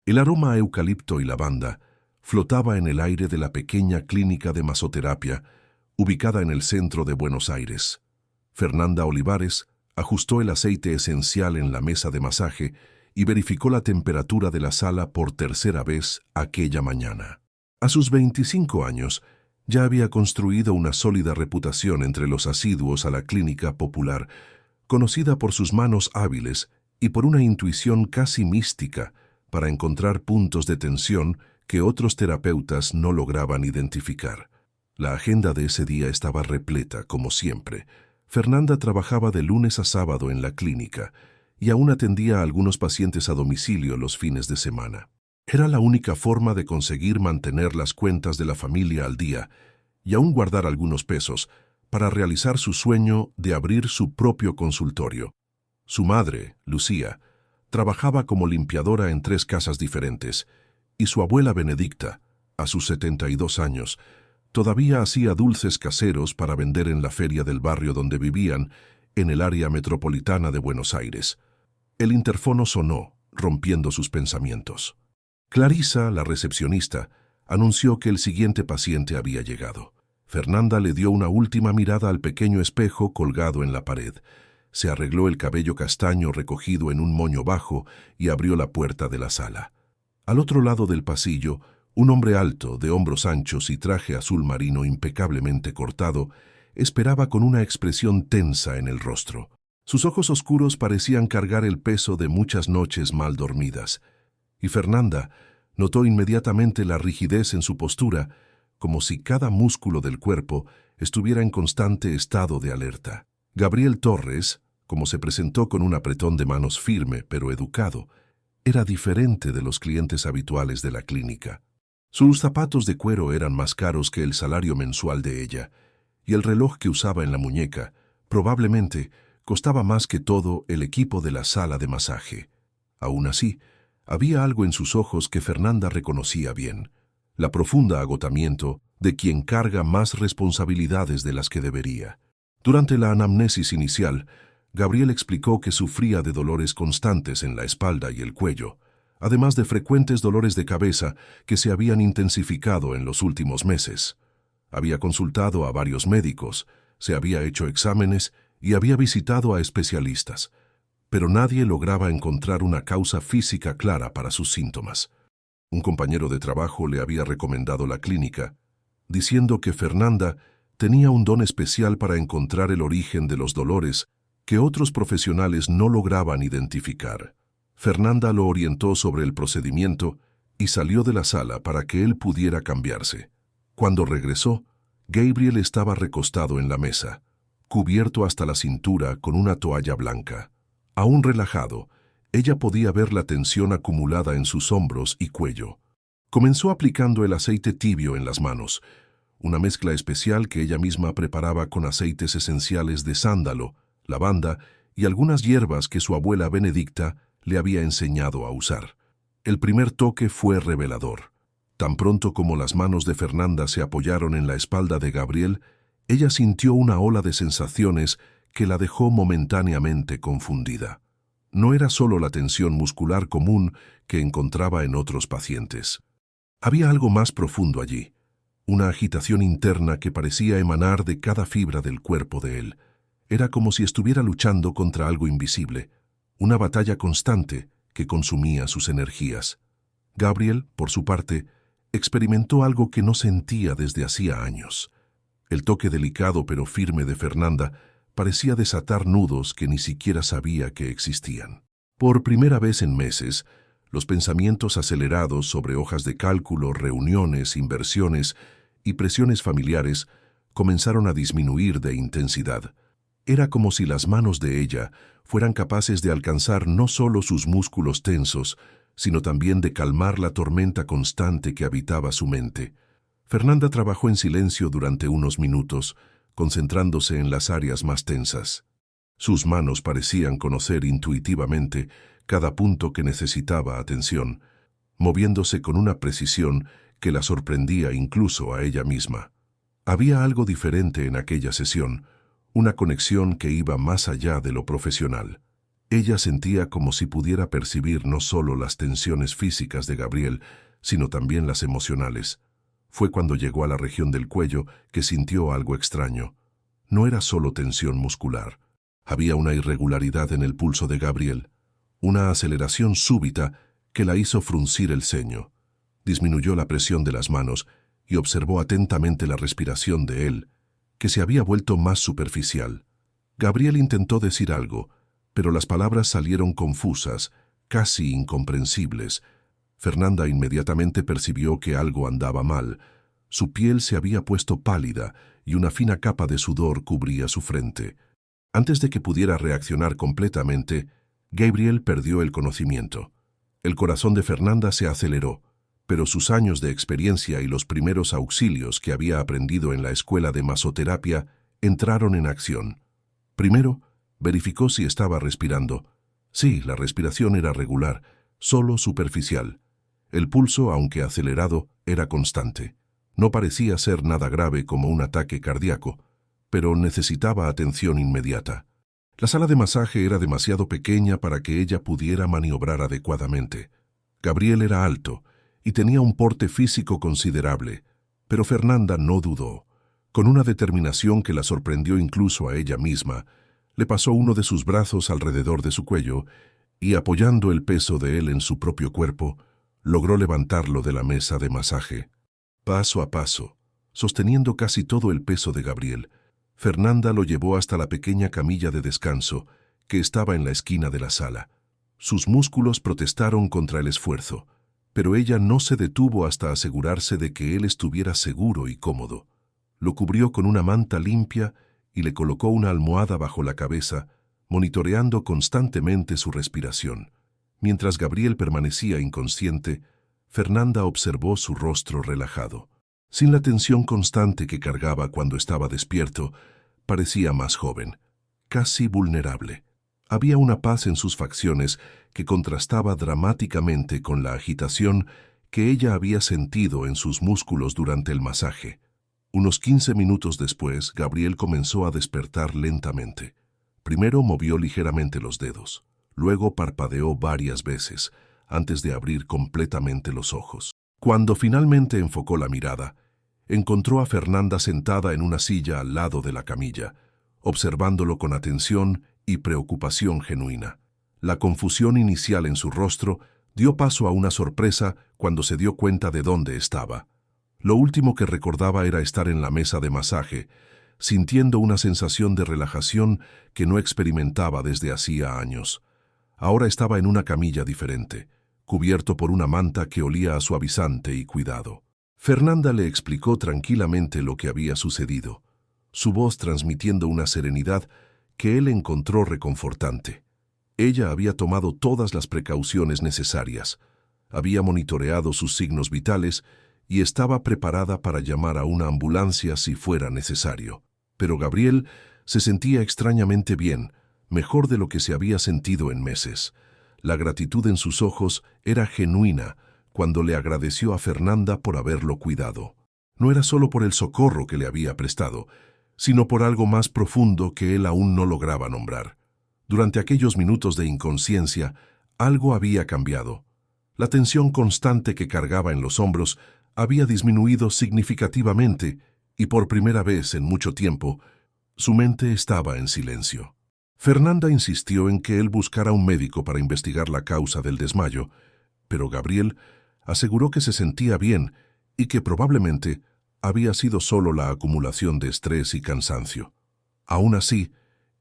El aroma a eucalipto y lavanda flotaba en el aire de la pequeña clínica de masoterapia ubicada en el centro de Buenos Aires. Fernanda Olivares ajustó el aceite esencial en la mesa de masaje y verificó la temperatura de la sala por tercera vez aquella mañana. A sus 25 años, ya había construido una sólida reputación entre los asiduos a la clínica popular, conocida por sus manos hábiles y por una intuición casi mística para encontrar puntos de tensión que otros terapeutas no lograban identificar. La agenda de ese día estaba repleta, como siempre. Fernanda trabajaba de lunes a sábado en la clínica y aún atendía a algunos pacientes a domicilio los fines de semana. Era la única forma de conseguir mantener las cuentas de la familia al día y aún guardar algunos pesos para realizar su sueño de abrir su propio consultorio. Su madre, Lucía, trabajaba como limpiadora en 3 casas diferentes y su abuela Benedicta, a sus 72 años, todavía hacía dulces caseros para vender en la feria del barrio donde vivían, en el área metropolitana de Buenos Aires. El interfono sonó, rompiendo sus pensamientos. Clarisa, la recepcionista, anunció que el siguiente paciente había llegado. Fernanda le dio una última mirada al pequeño espejo colgado en la pared. Se arregló el cabello castaño recogido en un moño bajo y abrió la puerta de la sala. Al otro lado del pasillo, un hombre alto, de hombros anchos y traje azul marino impecablemente cortado, esperaba con una expresión tensa en el rostro. Sus ojos oscuros parecían cargar el peso de muchas noches mal dormidas, y Fernanda notó inmediatamente la rigidez en su postura, como si cada músculo del cuerpo estuviera en constante estado de alerta. Gabriel Torres, como se presentó con un apretón de manos firme pero educado, era diferente de los clientes habituales de la clínica. Sus zapatos de cuero eran más caros que el salario mensual de ella, y el reloj que usaba en la muñeca probablemente costaba más que todo el equipo de la sala de masaje. Aún así, había algo en sus ojos que Fernanda reconocía bien: la profunda agotamiento de quien carga más responsabilidades de las que debería. Durante la anamnesis inicial, Gabriel explicó que sufría de dolores constantes en la espalda y el cuello, además de frecuentes dolores de cabeza que se habían intensificado en los últimos meses. Había consultado a varios médicos, se había hecho exámenes y había visitado a especialistas, pero nadie lograba encontrar una causa física clara para sus síntomas. Un compañero de trabajo le había recomendado la clínica, diciendo que Fernanda tenía un don especial para encontrar el origen de los dolores que otros profesionales no lograban identificar. Fernanda lo orientó sobre el procedimiento y salió de la sala para que él pudiera cambiarse. Cuando regresó, Gabriel estaba recostado en la mesa, cubierto hasta la cintura con una toalla blanca. Aún relajado, ella podía ver la tensión acumulada en sus hombros y cuello. Comenzó aplicando el aceite tibio en las manos, una mezcla especial que ella misma preparaba con aceites esenciales de sándalo, lavanda y algunas hierbas que su abuela Benedicta le había enseñado a usar. El primer toque fue revelador. Tan pronto como las manos de Fernanda se apoyaron en la espalda de Gabriel, ella sintió una ola de sensaciones que la dejó momentáneamente confundida. No era solo la tensión muscular común que encontraba en otros pacientes. Había algo más profundo allí, una agitación interna que parecía emanar de cada fibra del cuerpo de él. Era como si estuviera luchando contra algo invisible, una batalla constante que consumía sus energías. Gabriel, por su parte, experimentó algo que no sentía desde hacía años. El toque delicado pero firme de Fernanda parecía desatar nudos que ni siquiera sabía que existían. Por primera vez en meses, los pensamientos acelerados sobre hojas de cálculo, reuniones, inversiones y presiones familiares comenzaron a disminuir de intensidad. Era como si las manos de ella fueran capaces de alcanzar no solo sus músculos tensos, sino también de calmar la tormenta constante que habitaba su mente. Fernanda trabajó en silencio durante unos minutos, concentrándose en las áreas más tensas. Sus manos parecían conocer intuitivamente cada punto que necesitaba atención, moviéndose con una precisión que la sorprendía incluso a ella misma. Había algo diferente en aquella sesión, una conexión que iba más allá de lo profesional. Ella sentía como si pudiera percibir no solo las tensiones físicas de Gabriel, sino también las emocionales. Fue cuando llegó a la región del cuello que sintió algo extraño. No era solo tensión muscular. Había una irregularidad en el pulso de Gabriel, una aceleración súbita que la hizo fruncir el ceño. Disminuyó la presión de las manos y observó atentamente la respiración de él, que se había vuelto más superficial. Gabriel intentó decir algo, pero las palabras salieron confusas, casi incomprensibles. Fernanda inmediatamente percibió que algo andaba mal. Su piel se había puesto pálida y una fina capa de sudor cubría su frente. Antes de que pudiera reaccionar completamente, Gabriel perdió el conocimiento. El corazón de Fernanda se aceleró, pero sus años de experiencia y los primeros auxilios que había aprendido en la escuela de masoterapia entraron en acción. Primero, verificó si estaba respirando. Sí, la respiración era regular, solo superficial. El pulso, aunque acelerado, era constante. No parecía ser nada grave como un ataque cardíaco, pero necesitaba atención inmediata. La sala de masaje era demasiado pequeña para que ella pudiera maniobrar adecuadamente. Gabriel era alto y tenía un porte físico considerable, pero Fernanda no dudó. Con una determinación que la sorprendió incluso a ella misma, le pasó uno de sus brazos alrededor de su cuello y, apoyando el peso de él en su propio cuerpo, logró levantarlo de la mesa de masaje. Paso a paso, sosteniendo casi todo el peso de Gabriel, Fernanda lo llevó hasta la pequeña camilla de descanso que estaba en la esquina de la sala. Sus músculos protestaron contra el esfuerzo, pero ella no se detuvo hasta asegurarse de que él estuviera seguro y cómodo. Lo cubrió con una manta limpia y le colocó una almohada bajo la cabeza, monitoreando constantemente su respiración. Mientras Gabriel permanecía inconsciente, Fernanda observó su rostro relajado. Sin la tensión constante que cargaba cuando estaba despierto, parecía más joven, casi vulnerable. Había una paz en sus facciones que contrastaba dramáticamente con la agitación que ella había sentido en sus músculos durante el masaje. Unos 15 minutos después, Gabriel comenzó a despertar lentamente. Primero movió ligeramente los dedos, luego parpadeó varias veces, antes de abrir completamente los ojos. Cuando finalmente enfocó la mirada, encontró a Fernanda sentada en una silla al lado de la camilla, observándolo con atención y preocupación genuina. La confusión inicial en su rostro dio paso a una sorpresa cuando se dio cuenta de dónde estaba. Lo último que recordaba era estar en la mesa de masaje, sintiendo una sensación de relajación que no experimentaba desde hacía años. Ahora estaba en una camilla diferente, cubierto por una manta que olía a suavizante y cuidado. Fernanda le explicó tranquilamente lo que había sucedido, su voz transmitiendo una serenidad que él encontró reconfortante. Ella había tomado todas las precauciones necesarias, había monitoreado sus signos vitales y estaba preparada para llamar a una ambulancia si fuera necesario. Pero Gabriel se sentía extrañamente bien, mejor de lo que se había sentido en meses. La gratitud en sus ojos era genuina cuando le agradeció a Fernanda por haberlo cuidado. No era solo por el socorro que le había prestado, sino por algo más profundo que él aún no lograba nombrar. Durante aquellos minutos de inconsciencia, algo había cambiado. La tensión constante que cargaba en los hombros había disminuido significativamente y por primera vez en mucho tiempo, su mente estaba en silencio. Fernanda insistió en que él buscara un médico para investigar la causa del desmayo, pero Gabriel aseguró que se sentía bien y que probablemente había sido solo la acumulación de estrés y cansancio. Aún así,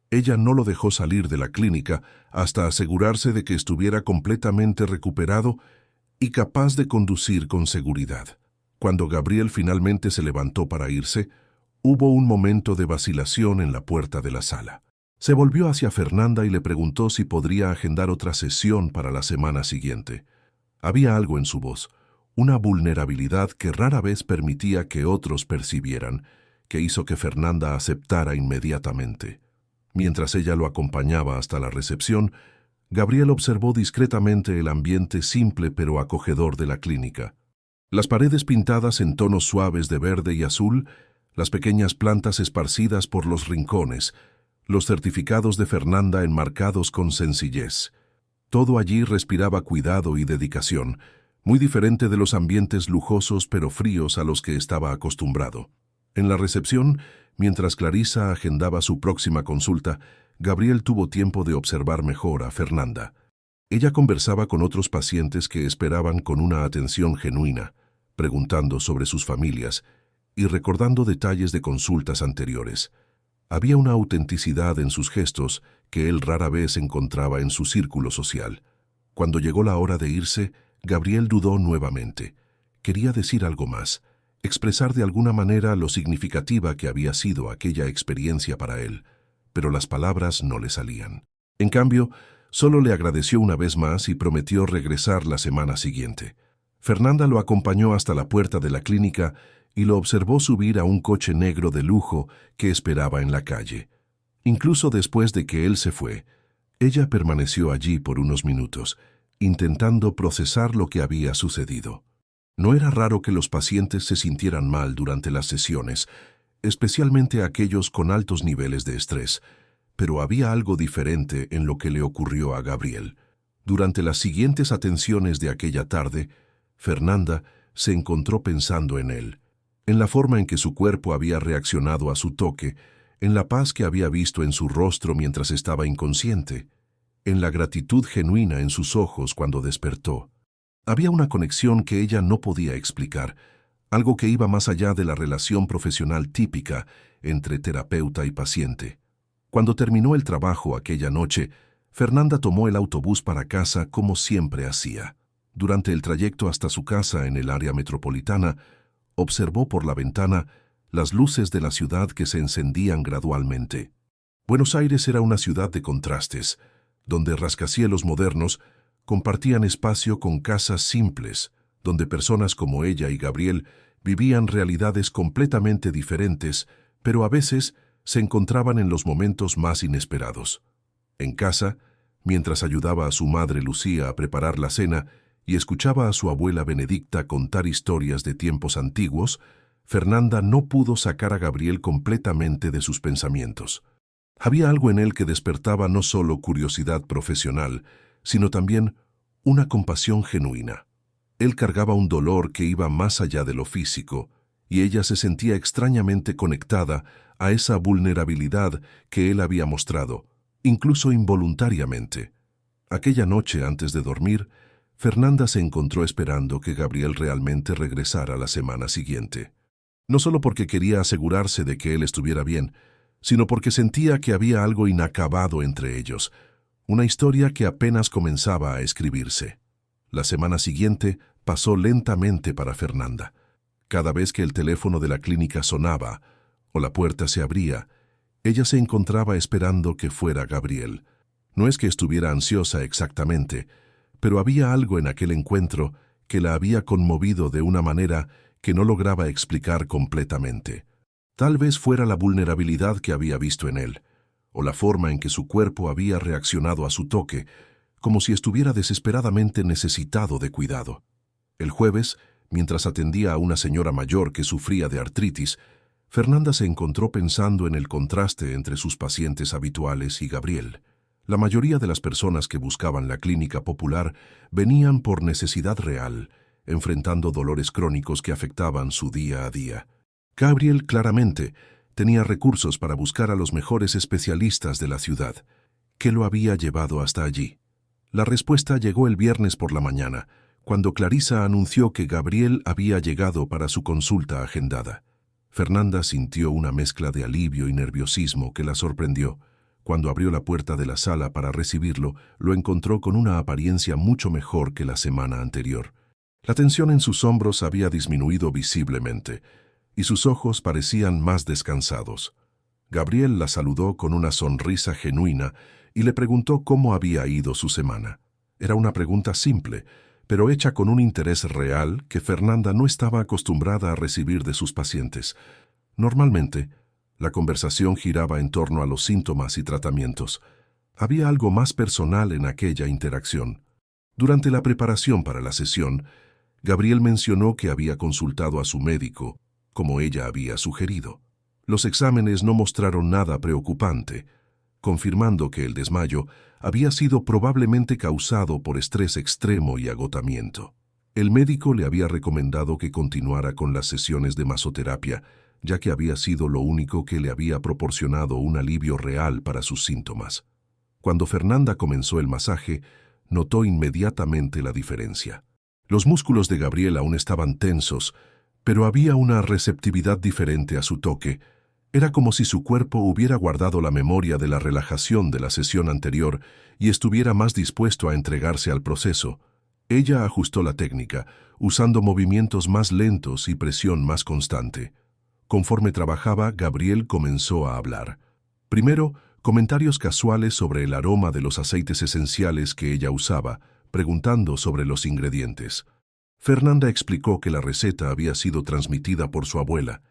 ella no lo dejó salir de la clínica hasta asegurarse de que estuviera completamente recuperado y capaz de conducir con seguridad. Cuando Gabriel finalmente se levantó para irse, hubo un momento de vacilación en la puerta de la sala. Se volvió hacia Fernanda y le preguntó si podría agendar otra sesión para la semana siguiente. Había algo en su voz, una vulnerabilidad que rara vez permitía que otros percibieran, que hizo que Fernanda aceptara inmediatamente. Mientras ella lo acompañaba hasta la recepción, Gabriel observó discretamente el ambiente simple pero acogedor de la clínica. Las paredes pintadas en tonos suaves de verde y azul, las pequeñas plantas esparcidas por los rincones, los certificados de Fernanda enmarcados con sencillez. Todo allí respiraba cuidado y dedicación, muy diferente de los ambientes lujosos pero fríos a los que estaba acostumbrado. En la recepción, mientras Clarisa agendaba su próxima consulta, Gabriel tuvo tiempo de observar mejor a Fernanda. Ella conversaba con otros pacientes que esperaban con una atención genuina, preguntando sobre sus familias y recordando detalles de consultas anteriores. Había una autenticidad en sus gestos que él rara vez encontraba en su círculo social. Cuando llegó la hora de irse, Gabriel dudó nuevamente. Quería decir algo más, expresar de alguna manera lo significativa que había sido aquella experiencia para él, pero las palabras no le salían. En cambio, solo le agradeció una vez más y prometió regresar la semana siguiente. Fernanda lo acompañó hasta la puerta de la clínica y lo observó subir a un coche negro de lujo que esperaba en la calle. Incluso después de que él se fue, ella permaneció allí por unos minutos, intentando procesar lo que había sucedido. No era raro que los pacientes se sintieran mal durante las sesiones, especialmente aquellos con altos niveles de estrés, pero había algo diferente en lo que le ocurrió a Gabriel. Durante las siguientes atenciones de aquella tarde, Fernanda se encontró pensando en él, en la forma en que su cuerpo había reaccionado a su toque, en la paz que había visto en su rostro mientras estaba inconsciente, en la gratitud genuina en sus ojos cuando despertó. Había una conexión que ella no podía explicar, algo que iba más allá de la relación profesional típica entre terapeuta y paciente. Cuando terminó el trabajo aquella noche, Fernanda tomó el autobús para casa como siempre hacía. Durante el trayecto hasta su casa en el área metropolitana, observó por la ventana las luces de la ciudad que se encendían gradualmente. Buenos Aires era una ciudad de contrastes, donde rascacielos modernos compartían espacio con casas simples, donde personas como ella y Gabriel vivían realidades completamente diferentes, pero a veces se encontraban en los momentos más inesperados. En casa, mientras ayudaba a su madre Lucía a preparar la cena y escuchaba a su abuela Benedicta contar historias de tiempos antiguos, Fernanda no pudo sacar a Gabriel completamente de sus pensamientos. Había algo en él que despertaba no solo curiosidad profesional, sino también una compasión genuina. Él cargaba un dolor que iba más allá de lo físico, y ella se sentía extrañamente conectada a esa vulnerabilidad que él había mostrado, incluso involuntariamente. Aquella noche, antes de dormir, Fernanda se encontró esperando que Gabriel realmente regresara la semana siguiente. No solo porque quería asegurarse de que él estuviera bien, sino porque sentía que había algo inacabado entre ellos, una historia que apenas comenzaba a escribirse. La semana siguiente pasó lentamente para Fernanda. Cada vez que el teléfono de la clínica sonaba o la puerta se abría, ella se encontraba esperando que fuera Gabriel. No es que estuviera ansiosa exactamente, pero había algo en aquel encuentro que la había conmovido de una manera que no lograba explicar completamente. Tal vez fuera la vulnerabilidad que había visto en él, o la forma en que su cuerpo había reaccionado a su toque, como si estuviera desesperadamente necesitado de cuidado. El jueves, mientras atendía a una señora mayor que sufría de artritis, Fernanda se encontró pensando en el contraste entre sus pacientes habituales y Gabriel. La mayoría de las personas que buscaban la clínica popular venían por necesidad real, enfrentando dolores crónicos que afectaban su día a día. Gabriel claramente tenía recursos para buscar a los mejores especialistas de la ciudad. ¿Qué lo había llevado hasta allí? La respuesta llegó el viernes por la mañana, cuando Clarisa anunció que Gabriel había llegado para su consulta agendada. Fernanda sintió una mezcla de alivio y nerviosismo que la sorprendió. Cuando abrió la puerta de la sala para recibirlo, lo encontró con una apariencia mucho mejor que la semana anterior. La tensión en sus hombros había disminuido visiblemente, y sus ojos parecían más descansados. Gabriel la saludó con una sonrisa genuina y le preguntó cómo había ido su semana. Era una pregunta simple, pero hecha con un interés real que Fernanda no estaba acostumbrada a recibir de sus pacientes. Normalmente, la conversación giraba en torno a los síntomas y tratamientos. Había algo más personal en aquella interacción. Durante la preparación para la sesión, Gabriel mencionó que había consultado a su médico, como ella había sugerido. Los exámenes no mostraron nada preocupante. confirmando que el desmayo había sido probablemente causado por estrés extremo y agotamiento. El médico le había recomendado que continuara con las sesiones de masoterapia, ya que había sido lo único que le había proporcionado un alivio real para sus síntomas. Cuando Fernanda comenzó el masaje, notó inmediatamente la diferencia. Los músculos de Gabriel aún estaban tensos, pero había una receptividad diferente a su toque. Era como si su cuerpo hubiera guardado la memoria de la relajación de la sesión anterior y estuviera más dispuesto a entregarse al proceso. Ella ajustó la técnica, usando movimientos más lentos y presión más constante. Conforme trabajaba, Gabriel comenzó a hablar. Primero, comentarios casuales sobre el aroma de los aceites esenciales que ella usaba, preguntando sobre los ingredientes. Fernanda explicó que la receta había sido transmitida por su abuela,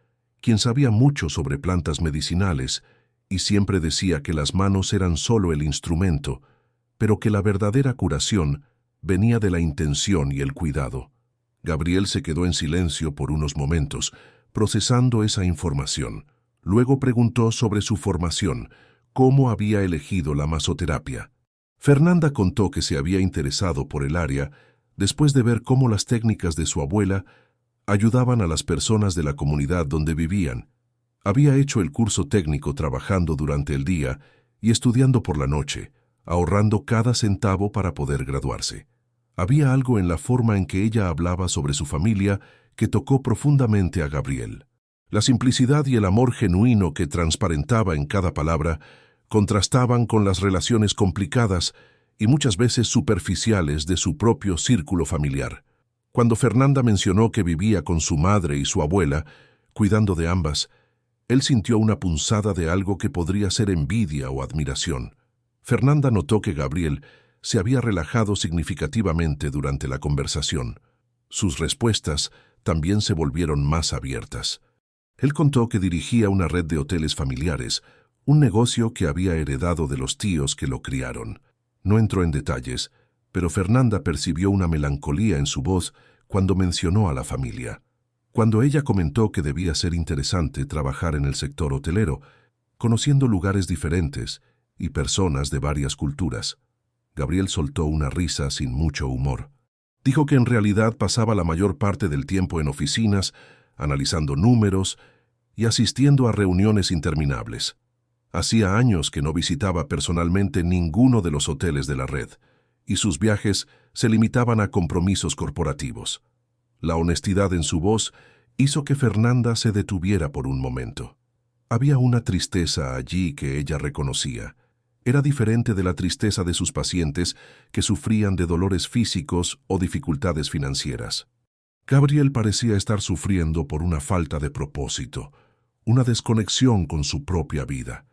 quien sabía mucho sobre plantas medicinales y siempre decía que las manos eran solo el instrumento, pero que la verdadera curación venía de la intención y el cuidado. Gabriel se quedó en silencio por unos momentos, procesando esa información. Luego preguntó sobre su formación, cómo había elegido la masoterapia. Fernanda contó que se había interesado por el área después de ver cómo las técnicas de su abuela ayudaban a las personas de la comunidad donde vivían. Había hecho el curso técnico trabajando durante el día y estudiando por la noche, ahorrando cada centavo para poder graduarse. Había algo en la forma en que ella hablaba sobre su familia que tocó profundamente a Gabriel. La simplicidad y el amor genuino que transparentaba en cada palabra contrastaban con las relaciones complicadas y muchas veces superficiales de su propio círculo familiar. Cuando Fernanda mencionó que vivía con su madre y su abuela, cuidando de ambas, él sintió una punzada de algo que podría ser envidia o admiración. Fernanda notó que Gabriel se había relajado significativamente durante la conversación. Sus respuestas también se volvieron más abiertas. Él contó que dirigía una red de hoteles familiares, un negocio que había heredado de los tíos que lo criaron. No entró en detalles, pero Fernanda percibió una melancolía en su voz cuando mencionó a la familia. Cuando ella comentó que debía ser interesante trabajar en el sector hotelero, conociendo lugares diferentes y personas de varias culturas, Gabriel soltó una risa sin mucho humor. Dijo que en realidad pasaba la mayor parte del tiempo en oficinas, analizando números y asistiendo a reuniones interminables. Hacía años que no visitaba personalmente ninguno de los hoteles de la red, y sus viajes se limitaban a compromisos corporativos. La honestidad en su voz hizo que Fernanda se detuviera por un momento. Había una tristeza allí que ella reconocía. Era diferente de la tristeza de sus pacientes que sufrían de dolores físicos o dificultades financieras. Gabriel parecía estar sufriendo por una falta de propósito, una desconexión con su propia vida.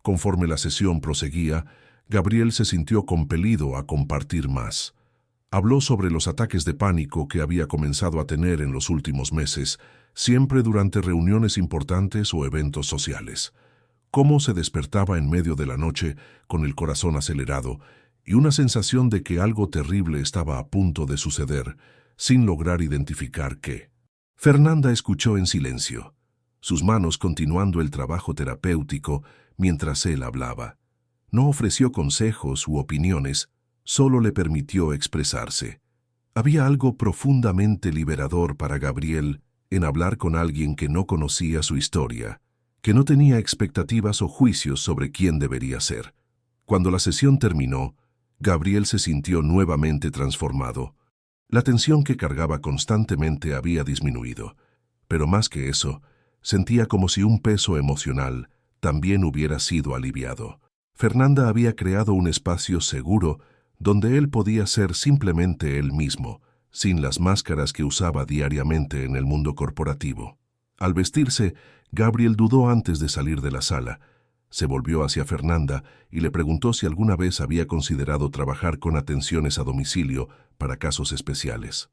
Conforme la sesión proseguía, Gabriel se sintió compelido a compartir más. Habló sobre los ataques de pánico que había comenzado a tener en los últimos meses, siempre durante reuniones importantes o eventos sociales. Cómo se despertaba en medio de la noche con el corazón acelerado y una sensación de que algo terrible estaba a punto de suceder, sin lograr identificar qué. Fernanda escuchó en silencio, sus manos continuando el trabajo terapéutico mientras él hablaba. No ofreció consejos u opiniones, solo le permitió expresarse. Había algo profundamente liberador para Gabriel en hablar con alguien que no conocía su historia, que no tenía expectativas o juicios sobre quién debería ser. Cuando la sesión terminó, Gabriel se sintió nuevamente transformado. La tensión que cargaba constantemente había disminuido, pero más que eso, sentía como si un peso emocional también hubiera sido aliviado. Fernanda había creado un espacio seguro donde él podía ser simplemente él mismo, sin las máscaras que usaba diariamente en el mundo corporativo. Al vestirse, Gabriel dudó antes de salir de la sala. Se volvió hacia Fernanda y le preguntó si alguna vez había considerado trabajar con atenciones a domicilio para casos especiales.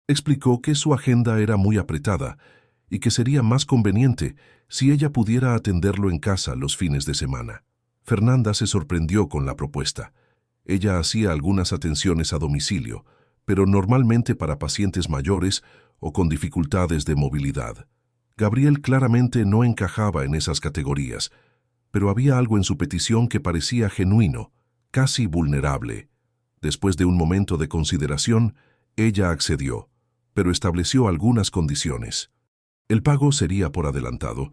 Explicó que su agenda era muy apretada y que sería más conveniente si ella pudiera atenderlo en casa los fines de semana. Fernanda se sorprendió con la propuesta. Ella hacía algunas atenciones a domicilio, pero normalmente para pacientes mayores o con dificultades de movilidad. Gabriel claramente no encajaba en esas categorías, pero había algo en su petición que parecía genuino, casi vulnerable. Después de un momento de consideración, ella accedió, pero estableció algunas condiciones. El pago sería por adelantado.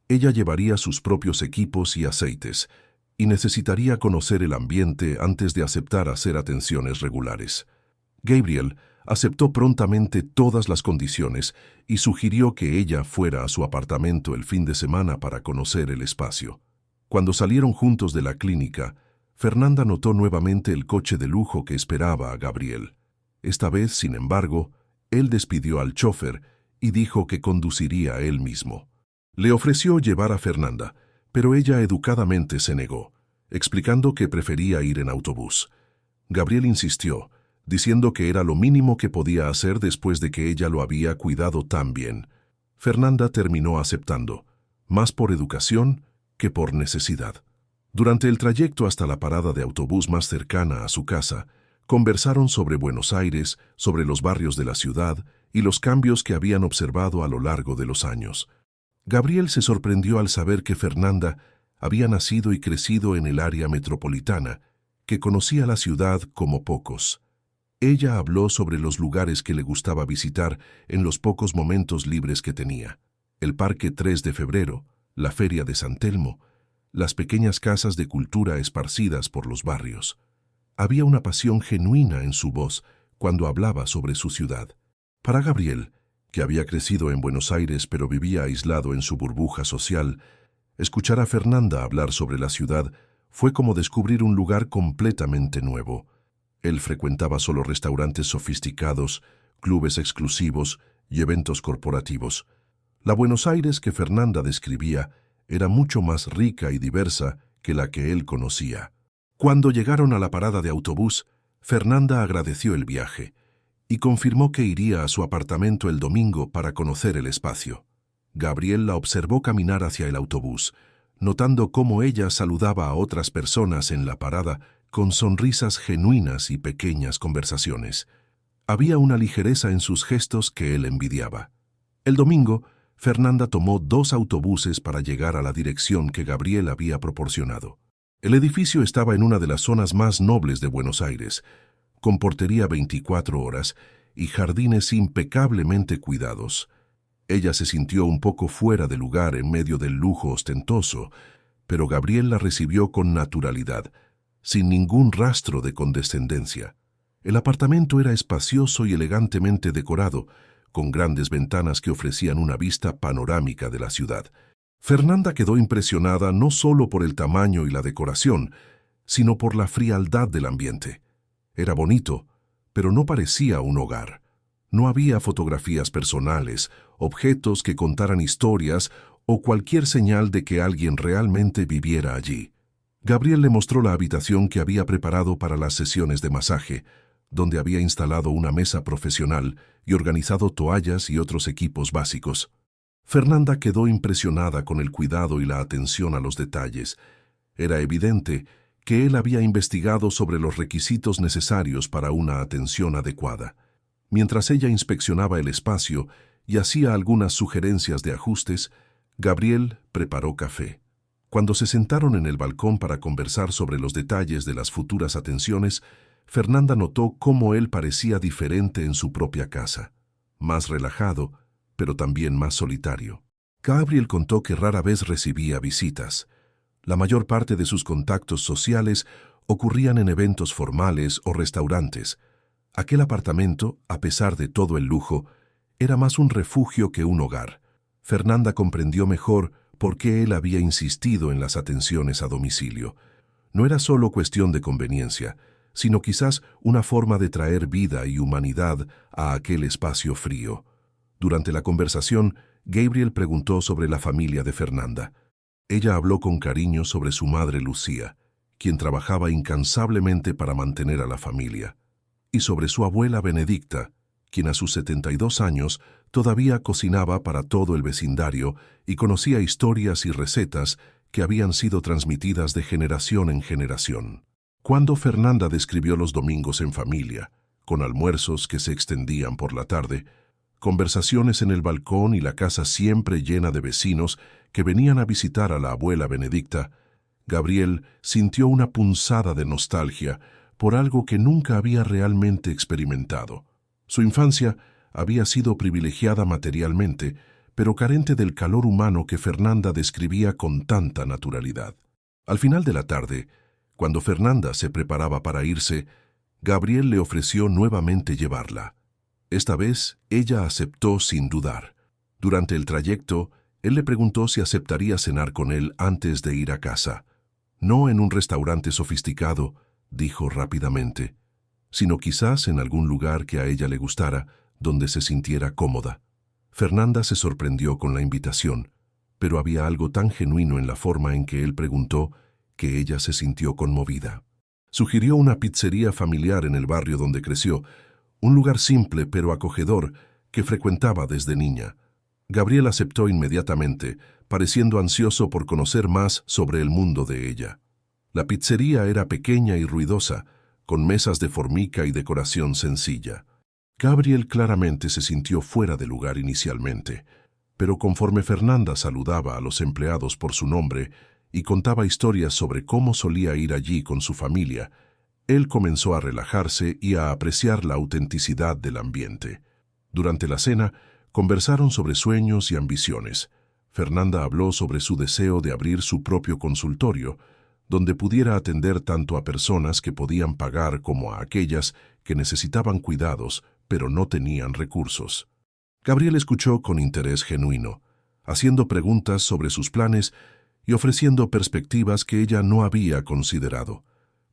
Ella llevaría sus propios equipos y aceites, y necesitaría conocer el ambiente antes de aceptar hacer atenciones regulares. Gabriel aceptó prontamente todas las condiciones y sugirió que ella fuera a su apartamento el fin de semana para conocer el espacio. Cuando salieron juntos de la clínica, Fernanda notó nuevamente el coche de lujo que esperaba a Gabriel. Esta vez, sin embargo, él despidió al chofer y dijo que conduciría él mismo. Le ofreció llevar a Fernanda, pero ella educadamente se negó, explicando que prefería ir en autobús. Gabriel insistió, diciendo que era lo mínimo que podía hacer después de que ella lo había cuidado tan bien. Fernanda terminó aceptando, más por educación que por necesidad. Durante el trayecto hasta la parada de autobús más cercana a su casa, conversaron sobre Buenos Aires, sobre los barrios de la ciudad y los cambios que habían observado a lo largo de los años. Gabriel se sorprendió al saber que Fernanda había nacido y crecido en el área metropolitana, que conocía la ciudad como pocos. Ella habló sobre los lugares que le gustaba visitar en los pocos momentos libres que tenía: el Parque 3 de Febrero, la Feria de San Telmo, las pequeñas casas de cultura esparcidas por los barrios. Había una pasión genuina en su voz cuando hablaba sobre su ciudad. Para Gabriel, que había crecido en Buenos Aires pero vivía aislado en su burbuja social, escuchar a Fernanda hablar sobre la ciudad fue como descubrir un lugar completamente nuevo. Él frecuentaba solo restaurantes sofisticados, clubes exclusivos y eventos corporativos. La Buenos Aires que Fernanda describía era mucho más rica y diversa que la que él conocía. Cuando llegaron a la parada de autobús, Fernanda agradeció el viaje y confirmó que iría a su apartamento el domingo para conocer el espacio. Gabriel la observó caminar hacia el autobús, notando cómo ella saludaba a otras personas en la parada con sonrisas genuinas y pequeñas conversaciones. Había una ligereza en sus gestos que él envidiaba. El domingo, Fernanda tomó 2 autobuses para llegar a la dirección que Gabriel había proporcionado. El edificio estaba en una de las zonas más nobles de Buenos Aires, con portería 24 horas y jardines impecablemente cuidados. Ella se sintió un poco fuera de lugar en medio del lujo ostentoso, pero Gabriel la recibió con naturalidad, sin ningún rastro de condescendencia. El apartamento era espacioso y elegantemente decorado, con grandes ventanas que ofrecían una vista panorámica de la ciudad. Fernanda quedó impresionada no solo por el tamaño y la decoración, sino por la frialdad del ambiente. Era bonito, pero no parecía un hogar. No había fotografías personales, objetos que contaran historias o cualquier señal de que alguien realmente viviera allí. Gabriel le mostró la habitación que había preparado para las sesiones de masaje, donde había instalado una mesa profesional y organizado toallas y otros equipos básicos. Fernanda quedó impresionada con el cuidado y la atención a los detalles. Era evidente que él había investigado sobre los requisitos necesarios para una atención adecuada. Mientras ella inspeccionaba el espacio y hacía algunas sugerencias de ajustes, Gabriel preparó café. Cuando se sentaron en el balcón para conversar sobre los detalles de las futuras atenciones, Fernanda notó cómo él parecía diferente en su propia casa, más relajado, pero también más solitario. Gabriel contó que rara vez recibía visitas. La mayor parte de sus contactos sociales ocurrían en eventos formales o restaurantes. Aquel apartamento, a pesar de todo el lujo, era más un refugio que un hogar. Fernanda comprendió mejor por qué él había insistido en las atenciones a domicilio. No era solo cuestión de conveniencia, sino quizás una forma de traer vida y humanidad a aquel espacio frío. Durante la conversación, Gabriel preguntó sobre la familia de Fernanda. Ella habló con cariño sobre su madre Lucía, quien trabajaba incansablemente para mantener a la familia, y sobre su abuela Benedicta, quien a sus 72 años todavía cocinaba para todo el vecindario y conocía historias y recetas que habían sido transmitidas de generación en generación. Cuando Fernanda describió los domingos en familia, con almuerzos que se extendían por la tarde, conversaciones en el balcón y la casa siempre llena de vecinos que venían a visitar a la abuela Benedicta, Gabriel sintió una punzada de nostalgia por algo que nunca había realmente experimentado. Su infancia había sido privilegiada materialmente, pero carente del calor humano que Fernanda describía con tanta naturalidad. Al final de la tarde, cuando Fernanda se preparaba para irse, Gabriel le ofreció nuevamente llevarla. Esta vez, ella aceptó sin dudar. Durante el trayecto, él le preguntó si aceptaría cenar con él antes de ir a casa. No en un restaurante sofisticado, dijo rápidamente, sino quizás en algún lugar que a ella le gustara, donde se sintiera cómoda. Fernanda se sorprendió con la invitación, pero había algo tan genuino en la forma en que él preguntó que ella se sintió conmovida. Sugirió una pizzería familiar en el barrio donde creció, un lugar simple pero acogedor que frecuentaba desde niña. Gabriel aceptó inmediatamente, pareciendo ansioso por conocer más sobre el mundo de ella. La pizzería era pequeña y ruidosa, con mesas de formica y decoración sencilla. Gabriel claramente se sintió fuera de lugar inicialmente, pero conforme Fernanda saludaba a los empleados por su nombre y contaba historias sobre cómo solía ir allí con su familia, él comenzó a relajarse y a apreciar la autenticidad del ambiente. Durante la cena, conversaron sobre sueños y ambiciones. Fernanda habló sobre su deseo de abrir su propio consultorio, donde pudiera atender tanto a personas que podían pagar como a aquellas que necesitaban cuidados, pero no tenían recursos. Gabriel escuchó con interés genuino, haciendo preguntas sobre sus planes y ofreciendo perspectivas que ella no había considerado.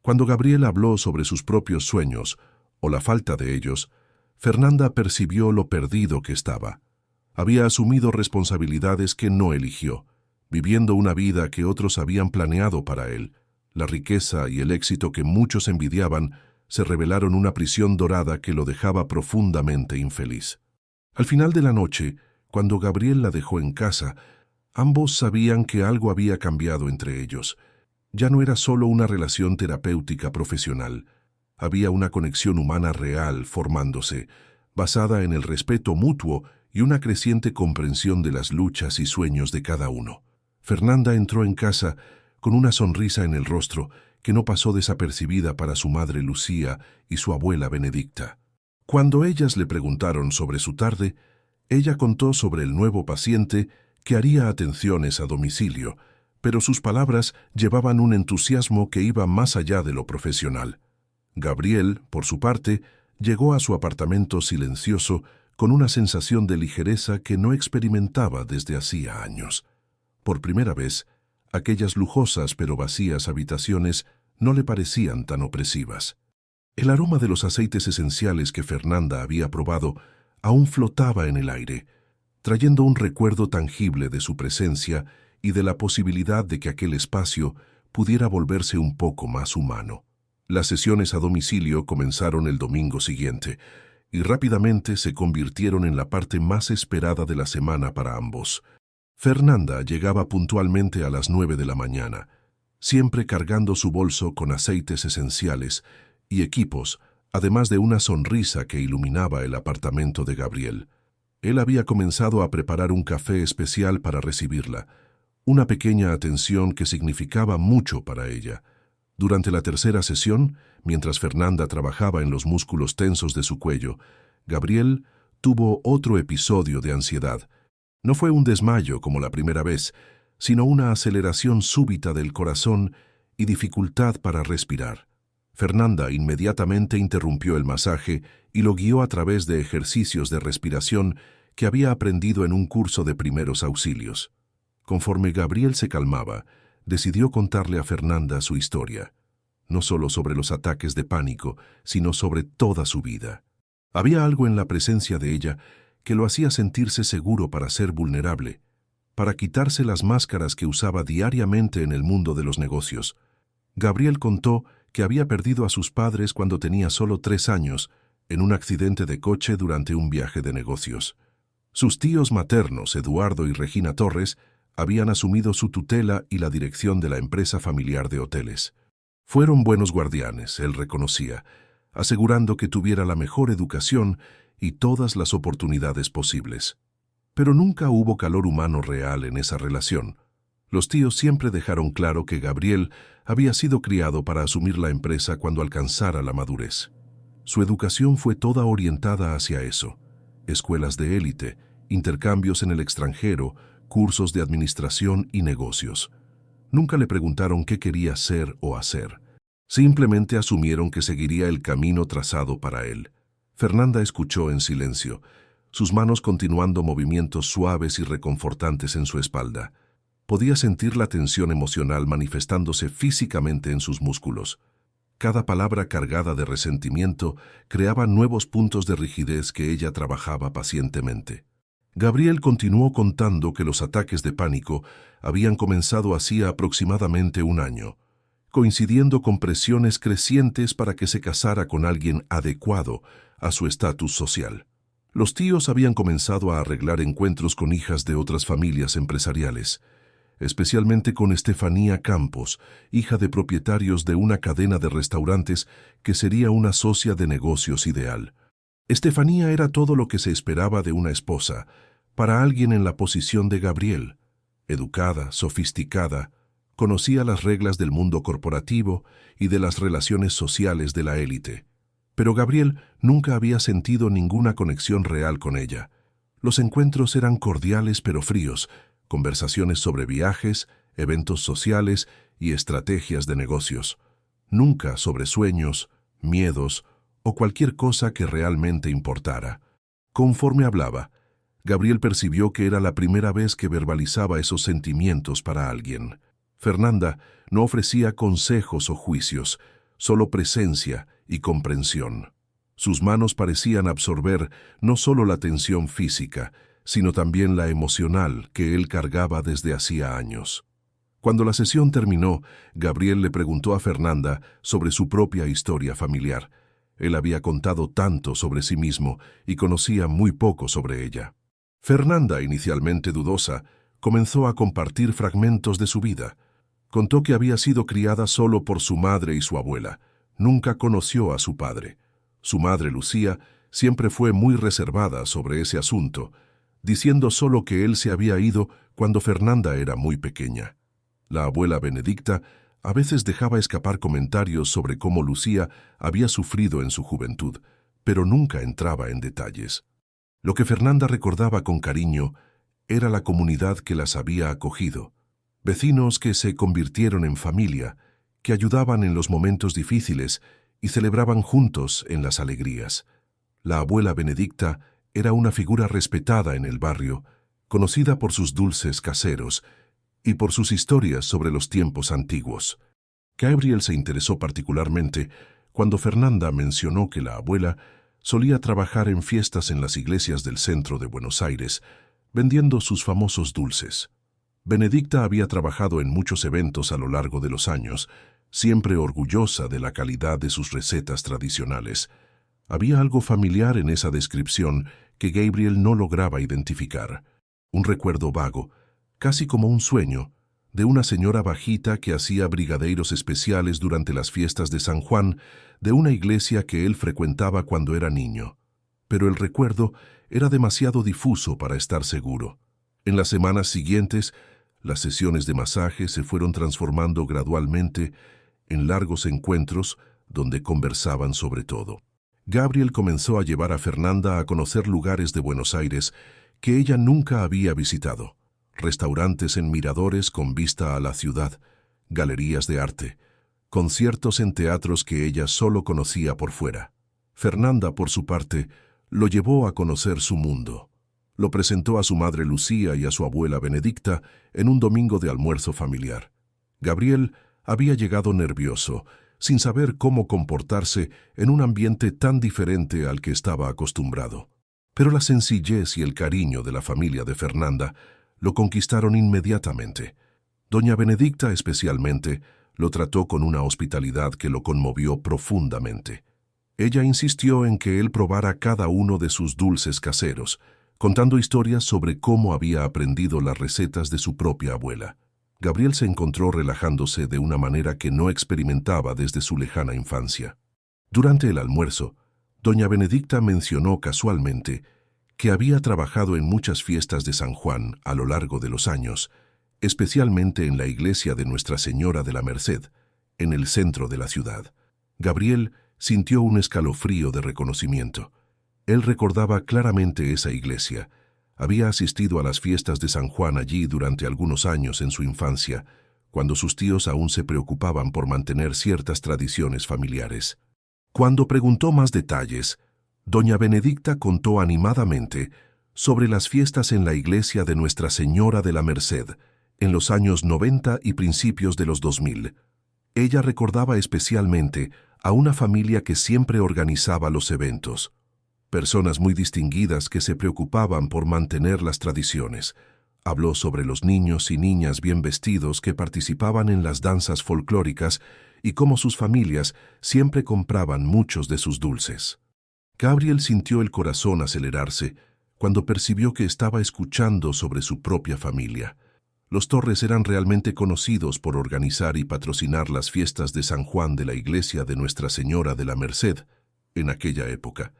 Cuando Gabriel habló sobre sus propios sueños, o la falta de ellos, Fernanda percibió lo perdido que estaba. Había asumido responsabilidades que no eligió, viviendo una vida que otros habían planeado para él. La riqueza y el éxito que muchos envidiaban se revelaron una prisión dorada que lo dejaba profundamente infeliz. Al final de la noche, cuando Gabriel la dejó en casa, ambos sabían que algo había cambiado entre ellos. Ya no era solo una relación terapéutica profesional. Había una conexión humana real formándose, basada en el respeto mutuo y una creciente comprensión de las luchas y sueños de cada uno. Fernanda entró en casa con una sonrisa en el rostro que no pasó desapercibida para su madre Lucía y su abuela Benedicta. Cuando ellas le preguntaron sobre su tarde, ella contó sobre el nuevo paciente que haría atenciones a domicilio, pero sus palabras llevaban un entusiasmo que iba más allá de lo profesional. Gabriel, por su parte, llegó a su apartamento silencioso con una sensación de ligereza que no experimentaba desde hacía años. Por primera vez, aquellas lujosas pero vacías habitaciones no le parecían tan opresivas. El aroma de los aceites esenciales que Fernanda había probado aún flotaba en el aire, trayendo un recuerdo tangible de su presencia y de la posibilidad de que aquel espacio pudiera volverse un poco más humano. Las sesiones a domicilio comenzaron el domingo siguiente y rápidamente se convirtieron en la parte más esperada de la semana para ambos. Fernanda llegaba puntualmente a las 9 de la mañana, siempre cargando su bolso con aceites esenciales y equipos, además de una sonrisa que iluminaba el apartamento de Gabriel. Él había comenzado a preparar un café especial para recibirla, una pequeña atención que significaba mucho para ella. Durante la tercera sesión, mientras Fernanda trabajaba en los músculos tensos de su cuello, Gabriel tuvo otro episodio de ansiedad. No fue un desmayo como la primera vez, sino una aceleración súbita del corazón y dificultad para respirar. Fernanda inmediatamente interrumpió el masaje y lo guió a través de ejercicios de respiración que había aprendido en un curso de primeros auxilios. Conforme Gabriel se calmaba, decidió contarle a Fernanda su historia, no solo sobre los ataques de pánico, sino sobre toda su vida. Había algo en la presencia de ella que lo hacía sentirse seguro para ser vulnerable, para quitarse las máscaras que usaba diariamente en el mundo de los negocios. Gabriel contó que había perdido a sus padres cuando tenía solo 3 años, en un accidente de coche durante un viaje de negocios. Sus tíos maternos, Eduardo y Regina Torres, habían asumido su tutela y la dirección de la empresa familiar de hoteles. Fueron buenos guardianes, él reconocía, asegurando que tuviera la mejor educación y todas las oportunidades posibles. Pero nunca hubo calor humano real en esa relación. Los tíos siempre dejaron claro que Gabriel había sido criado para asumir la empresa cuando alcanzara la madurez. Su educación fue toda orientada hacia eso: escuelas de élite, intercambios en el extranjero, cursos de administración y negocios. Nunca le preguntaron qué quería ser o hacer. Simplemente asumieron que seguiría el camino trazado para él. Fernanda escuchó en silencio, sus manos continuando movimientos suaves y reconfortantes en su espalda. Podía sentir la tensión emocional manifestándose físicamente en sus músculos. Cada palabra cargada de resentimiento creaba nuevos puntos de rigidez que ella trabajaba pacientemente. Gabriel continuó contando que los ataques de pánico habían comenzado hacía aproximadamente un año, coincidiendo con presiones crecientes para que se casara con alguien adecuado a su estatus social. Los tíos habían comenzado a arreglar encuentros con hijas de otras familias empresariales, especialmente con Estefanía Campos, hija de propietarios de una cadena de restaurantes que sería una socia de negocios ideal. Estefanía era todo lo que se esperaba de una esposa, para alguien en la posición de Gabriel: educada, sofisticada, conocía las reglas del mundo corporativo y de las relaciones sociales de la élite. Pero Gabriel nunca había sentido ninguna conexión real con ella. Los encuentros eran cordiales pero fríos, conversaciones sobre viajes, eventos sociales y estrategias de negocios. Nunca sobre sueños, miedos o cualquier cosa que realmente importara. Conforme hablaba, Gabriel percibió que era la primera vez que verbalizaba esos sentimientos para alguien. Fernanda no ofrecía consejos o juicios, solo presencia y comprensión. Sus manos parecían absorber no solo la tensión física, sino también la emocional que él cargaba desde hacía años. Cuando la sesión terminó, Gabriel le preguntó a Fernanda sobre su propia historia familiar. Él había contado tanto sobre sí mismo y conocía muy poco sobre ella. Fernanda, inicialmente dudosa, comenzó a compartir fragmentos de su vida. Contó que había sido criada solo por su madre y su abuela. Nunca conoció a su padre. Su madre, Lucía, siempre fue muy reservada sobre ese asunto, diciendo solo que él se había ido cuando Fernanda era muy pequeña. La abuela Benedicta a veces dejaba escapar comentarios sobre cómo Lucía había sufrido en su juventud, pero nunca entraba en detalles. Lo que Fernanda recordaba con cariño era la comunidad que las había acogido, vecinos que se convirtieron en familia, que ayudaban en los momentos difíciles y celebraban juntos en las alegrías. La abuela Benedicta era una figura respetada en el barrio, conocida por sus dulces caseros y por sus historias sobre los tiempos antiguos. Gabriel se interesó particularmente cuando Fernanda mencionó que la abuela solía trabajar en fiestas en las iglesias del centro de Buenos Aires, vendiendo sus famosos dulces. Benedicta había trabajado en muchos eventos a lo largo de los años, siempre orgullosa de la calidad de sus recetas tradicionales. Había algo familiar en esa descripción que Gabriel no lograba identificar. Un recuerdo vago, casi como un sueño, de una señora bajita que hacía brigadeiros especiales durante las fiestas de San Juan de una iglesia que él frecuentaba cuando era niño. Pero el recuerdo era demasiado difuso para estar seguro. En las semanas siguientes, las sesiones de masaje se fueron transformando gradualmente en largos encuentros donde conversaban sobre todo. Gabriel comenzó a llevar a Fernanda a conocer lugares de Buenos Aires que ella nunca había visitado: restaurantes en miradores con vista a la ciudad, galerías de arte, conciertos en teatros que ella solo conocía por fuera. Fernanda, por su parte, lo llevó a conocer su mundo. Lo presentó a su madre Lucía y a su abuela Benedicta en un domingo de almuerzo familiar. Gabriel había llegado nervioso, sin saber cómo comportarse en un ambiente tan diferente al que estaba acostumbrado. Pero la sencillez y el cariño de la familia de Fernanda lo conquistaron inmediatamente. Doña Benedicta, especialmente, lo trató con una hospitalidad que lo conmovió profundamente. Ella insistió en que él probara cada uno de sus dulces caseros, contando historias sobre cómo había aprendido las recetas de su propia abuela. Gabriel se encontró relajándose de una manera que no experimentaba desde su lejana infancia. Durante el almuerzo, doña Benedicta mencionó casualmente que había trabajado en muchas fiestas de San Juan a lo largo de los años especialmente en la iglesia de Nuestra Señora de la Merced, en el centro de la ciudad. Gabriel sintió un escalofrío de reconocimiento. Él recordaba claramente esa iglesia. Había asistido a las fiestas de San Juan allí durante algunos años en su infancia, cuando sus tíos aún se preocupaban por mantener ciertas tradiciones familiares. Cuando preguntó más detalles, doña Benedicta contó animadamente sobre las fiestas en la iglesia de Nuestra Señora de la Merced, en los años 90 y principios de los 2000. Ella recordaba especialmente a una familia que siempre organizaba los eventos. Personas muy distinguidas que se preocupaban por mantener las tradiciones. Habló sobre los niños y niñas bien vestidos que participaban en las danzas folclóricas y cómo sus familias siempre compraban muchos de sus dulces. Gabriel sintió el corazón acelerarse cuando percibió que estaba escuchando sobre su propia familia. Los Torres eran realmente conocidos por organizar y patrocinar las fiestas de San Juan de la iglesia de Nuestra Señora de la Merced en aquella época.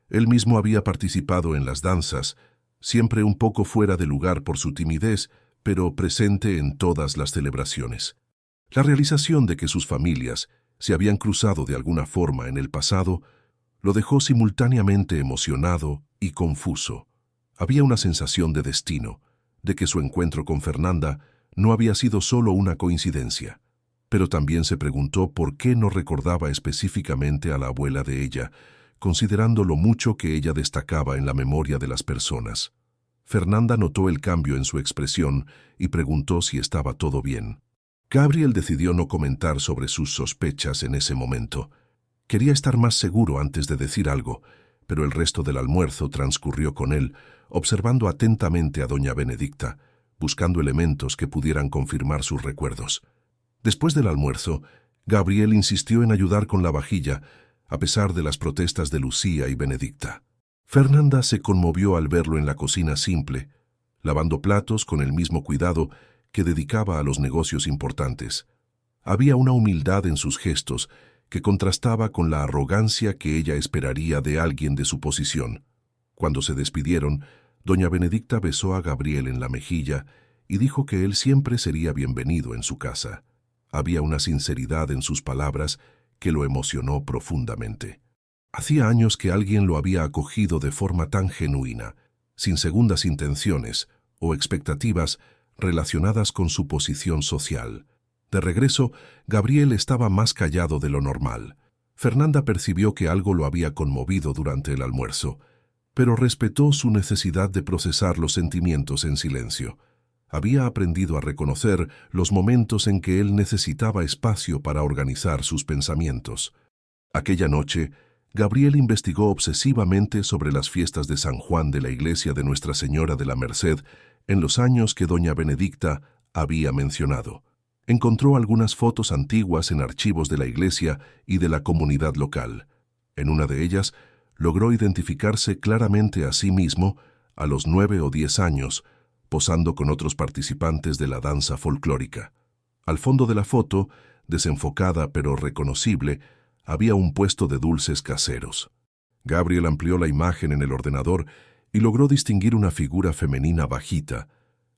Él mismo había participado en las danzas, siempre un poco fuera de lugar por su timidez, pero presente en todas las celebraciones. La realización de que sus familias se habían cruzado de alguna forma en el pasado lo dejó simultáneamente emocionado y confuso. Había una sensación de destino, de que su encuentro con Fernanda no había sido solo una coincidencia, pero también se preguntó por qué no recordaba específicamente a la abuela de ella, considerando lo mucho que ella destacaba en la memoria de las personas. Fernanda notó el cambio en su expresión y preguntó si estaba todo bien. Gabriel decidió no comentar sobre sus sospechas en ese momento. Quería estar más seguro antes de decir algo, pero el resto del almuerzo transcurrió con él, observando atentamente a doña Benedicta, buscando elementos que pudieran confirmar sus recuerdos. Después del almuerzo, Gabriel insistió en ayudar con la vajilla, a pesar de las protestas de Lucía y Benedicta. Fernanda se conmovió al verlo en la cocina simple, lavando platos con el mismo cuidado que dedicaba a los negocios importantes. Había una humildad en sus gestos que contrastaba con la arrogancia que ella esperaría de alguien de su posición. Cuando se despidieron, doña Benedicta besó a Gabriel en la mejilla y dijo que él siempre sería bienvenido en su casa. Había una sinceridad en sus palabras que lo emocionó profundamente. Hacía años que alguien lo había acogido de forma tan genuina, sin segundas intenciones o expectativas relacionadas con su posición social. De regreso, Gabriel estaba más callado de lo normal. Fernanda percibió que algo lo había conmovido durante el almuerzo, pero respetó su necesidad de procesar los sentimientos en silencio. Había aprendido a reconocer los momentos en que él necesitaba espacio para organizar sus pensamientos. Aquella noche, Gabriel investigó obsesivamente sobre las fiestas de San Juan de la iglesia de Nuestra Señora de la Merced en los años que doña Benedicta había mencionado. Encontró algunas fotos antiguas en archivos de la iglesia y de la comunidad local. En una de ellas, logró identificarse claramente a sí mismo a los 9 o 10 años, posando con otros participantes de la danza folclórica. Al fondo de la foto, desenfocada pero reconocible, había un puesto de dulces caseros. Gabriel amplió la imagen en el ordenador y logró distinguir una figura femenina bajita,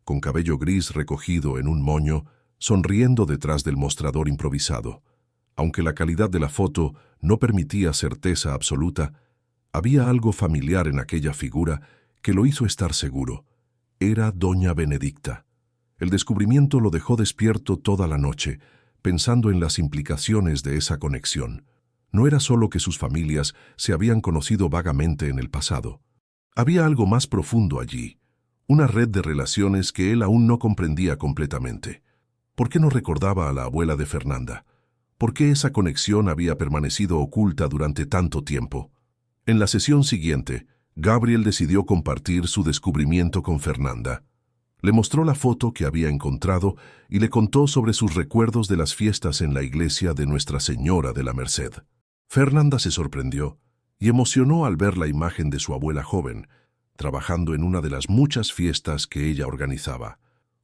con cabello gris recogido en un moño, sonriendo detrás del mostrador improvisado. Aunque la calidad de la foto no permitía certeza absoluta, había algo familiar en aquella figura que lo hizo estar seguro. Era doña Benedicta. El descubrimiento lo dejó despierto toda la noche, pensando en las implicaciones de esa conexión. No era solo que sus familias se habían conocido vagamente en el pasado. Había algo más profundo allí, una red de relaciones que él aún no comprendía completamente. ¿Por qué no recordaba a la abuela de Fernanda? ¿Por qué esa conexión había permanecido oculta durante tanto tiempo? En la sesión siguiente, Gabriel decidió compartir su descubrimiento con Fernanda. Le mostró la foto que había encontrado y le contó sobre sus recuerdos de las fiestas en la iglesia de Nuestra Señora de la Merced. Fernanda se sorprendió y emocionó al ver la imagen de su abuela joven, trabajando en una de las muchas fiestas que ella organizaba.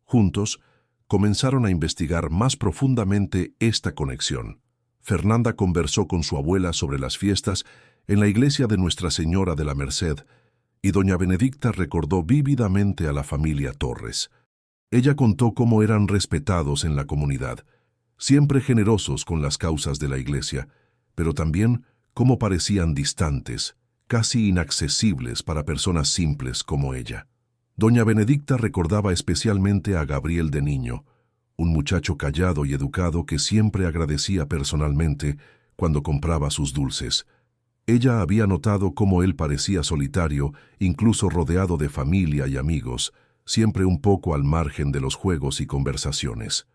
Juntos, comenzaron a investigar más profundamente esta conexión. Fernanda conversó con su abuela sobre las fiestas en la iglesia de Nuestra Señora de la Merced, y doña Benedicta recordó vívidamente a la familia Torres. Ella contó cómo eran respetados en la comunidad, siempre generosos con las causas de la iglesia, pero también cómo parecían distantes, casi inaccesibles para personas simples como ella. Doña Benedicta recordaba especialmente a Gabriel de niño, un muchacho callado y educado que siempre agradecía personalmente cuando compraba sus dulces. Ella había notado cómo él parecía solitario, incluso rodeado de familia y amigos, siempre un poco al margen de los juegos y conversaciones.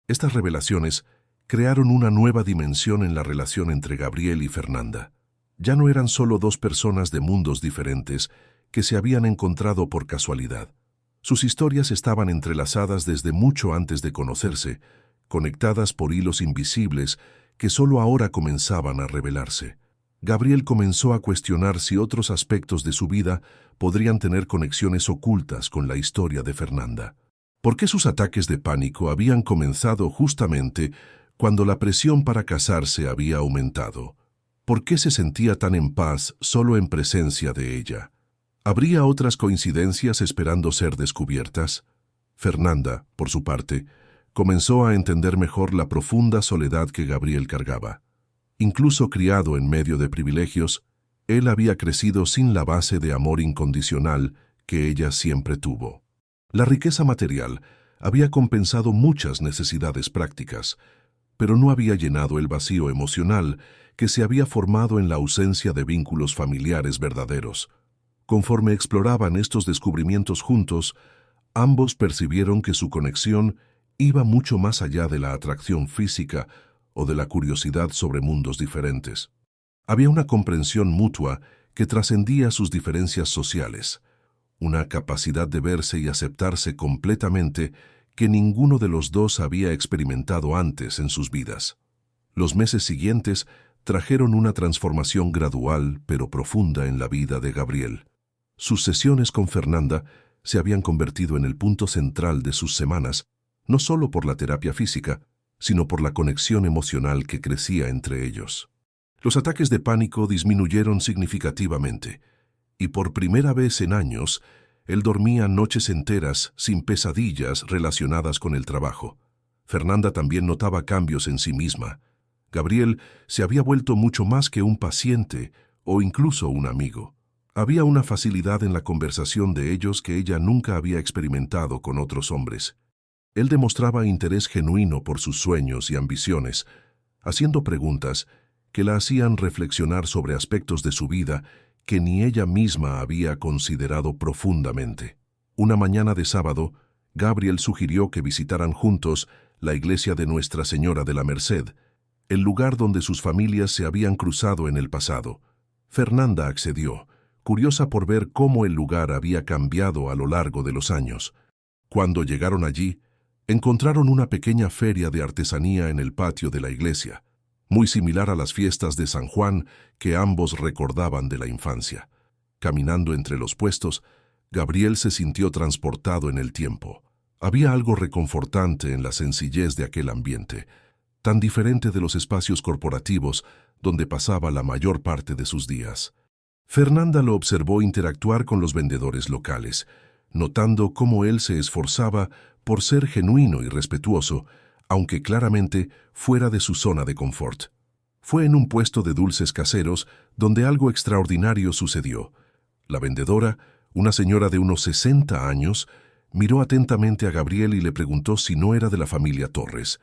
Estas revelaciones crearon una nueva dimensión en la relación entre Gabriel y Fernanda. Ya no eran solo dos personas de mundos diferentes que se habían encontrado por casualidad. Sus historias estaban entrelazadas desde mucho antes de conocerse, conectadas por hilos invisibles que solo ahora comenzaban a revelarse. Gabriel comenzó a cuestionar si otros aspectos de su vida podrían tener conexiones ocultas con la historia de Fernanda. ¿Por qué sus ataques de pánico habían comenzado justamente cuando la presión para casarse había aumentado? ¿Por qué se sentía tan en paz solo en presencia de ella? ¿Habría otras coincidencias esperando ser descubiertas? Fernanda, por su parte, comenzó a entender mejor la profunda soledad que Gabriel cargaba. Incluso criado en medio de privilegios, él había crecido sin la base de amor incondicional que ella siempre tuvo. La riqueza material había compensado muchas necesidades prácticas, pero no había llenado el vacío emocional que se había formado en la ausencia de vínculos familiares verdaderos. Conforme exploraban estos descubrimientos juntos, ambos percibieron que su conexión iba mucho más allá de la atracción física o de la curiosidad sobre mundos diferentes. Había una comprensión mutua que trascendía sus diferencias sociales, una capacidad de verse y aceptarse completamente que ninguno de los dos había experimentado antes en sus vidas. Los meses siguientes trajeron una transformación gradual pero profunda en la vida de Gabriel. Sus sesiones con Fernanda se habían convertido en el punto central de sus semanas, no solo por la terapia física, sino por la conexión emocional que crecía entre ellos. Los ataques de pánico disminuyeron significativamente, y por primera vez en años, él dormía noches enteras sin pesadillas relacionadas con el trabajo. Fernanda también notaba cambios en sí misma. Gabriel se había vuelto mucho más que un paciente o incluso un amigo. Había una facilidad en la conversación de ellos que ella nunca había experimentado con otros hombres. Él demostraba interés genuino por sus sueños y ambiciones, haciendo preguntas que la hacían reflexionar sobre aspectos de su vida que ni ella misma había considerado profundamente. Una mañana de sábado, Gabriel sugirió que visitaran juntos la iglesia de Nuestra Señora de la Merced, el lugar donde sus familias se habían cruzado en el pasado. Fernanda accedió, curiosa por ver cómo el lugar había cambiado a lo largo de los años. Cuando llegaron allí, encontraron una pequeña feria de artesanía en el patio de la iglesia, muy similar a las fiestas de San Juan que ambos recordaban de la infancia. Caminando entre los puestos, Gabriel se sintió transportado en el tiempo. Había algo reconfortante en la sencillez de aquel ambiente, tan diferente de los espacios corporativos donde pasaba la mayor parte de sus días. Fernanda lo observó interactuar con los vendedores locales, notando cómo él se esforzaba por ser genuino y respetuoso, aunque claramente fuera de su zona de confort. Fue en un puesto de dulces caseros donde algo extraordinario sucedió. La vendedora, una señora de unos 60 años, miró atentamente a Gabriel y le preguntó si no era de la familia Torres.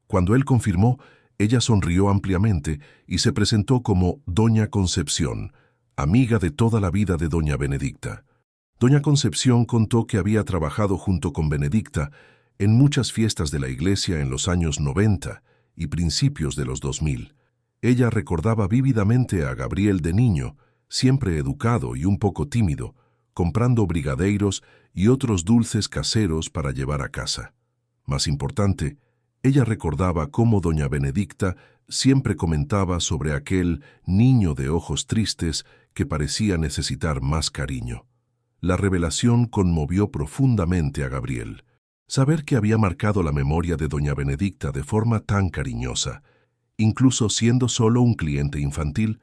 Cuando él confirmó, ella sonrió ampliamente y se presentó como Doña Concepción, amiga de toda la vida de Doña Benedicta. Doña Concepción contó que había trabajado junto con Benedicta en muchas fiestas de la iglesia en los años 90 y principios de los 2000. Ella recordaba vívidamente a Gabriel de niño, siempre educado y un poco tímido, comprando brigadeiros y otros dulces caseros para llevar a casa. Más importante, ella recordaba cómo doña Benedicta siempre comentaba sobre aquel niño de ojos tristes que parecía necesitar más cariño. La revelación conmovió profundamente a Gabriel. Saber que había marcado la memoria de doña Benedicta de forma tan cariñosa, incluso siendo solo un cliente infantil,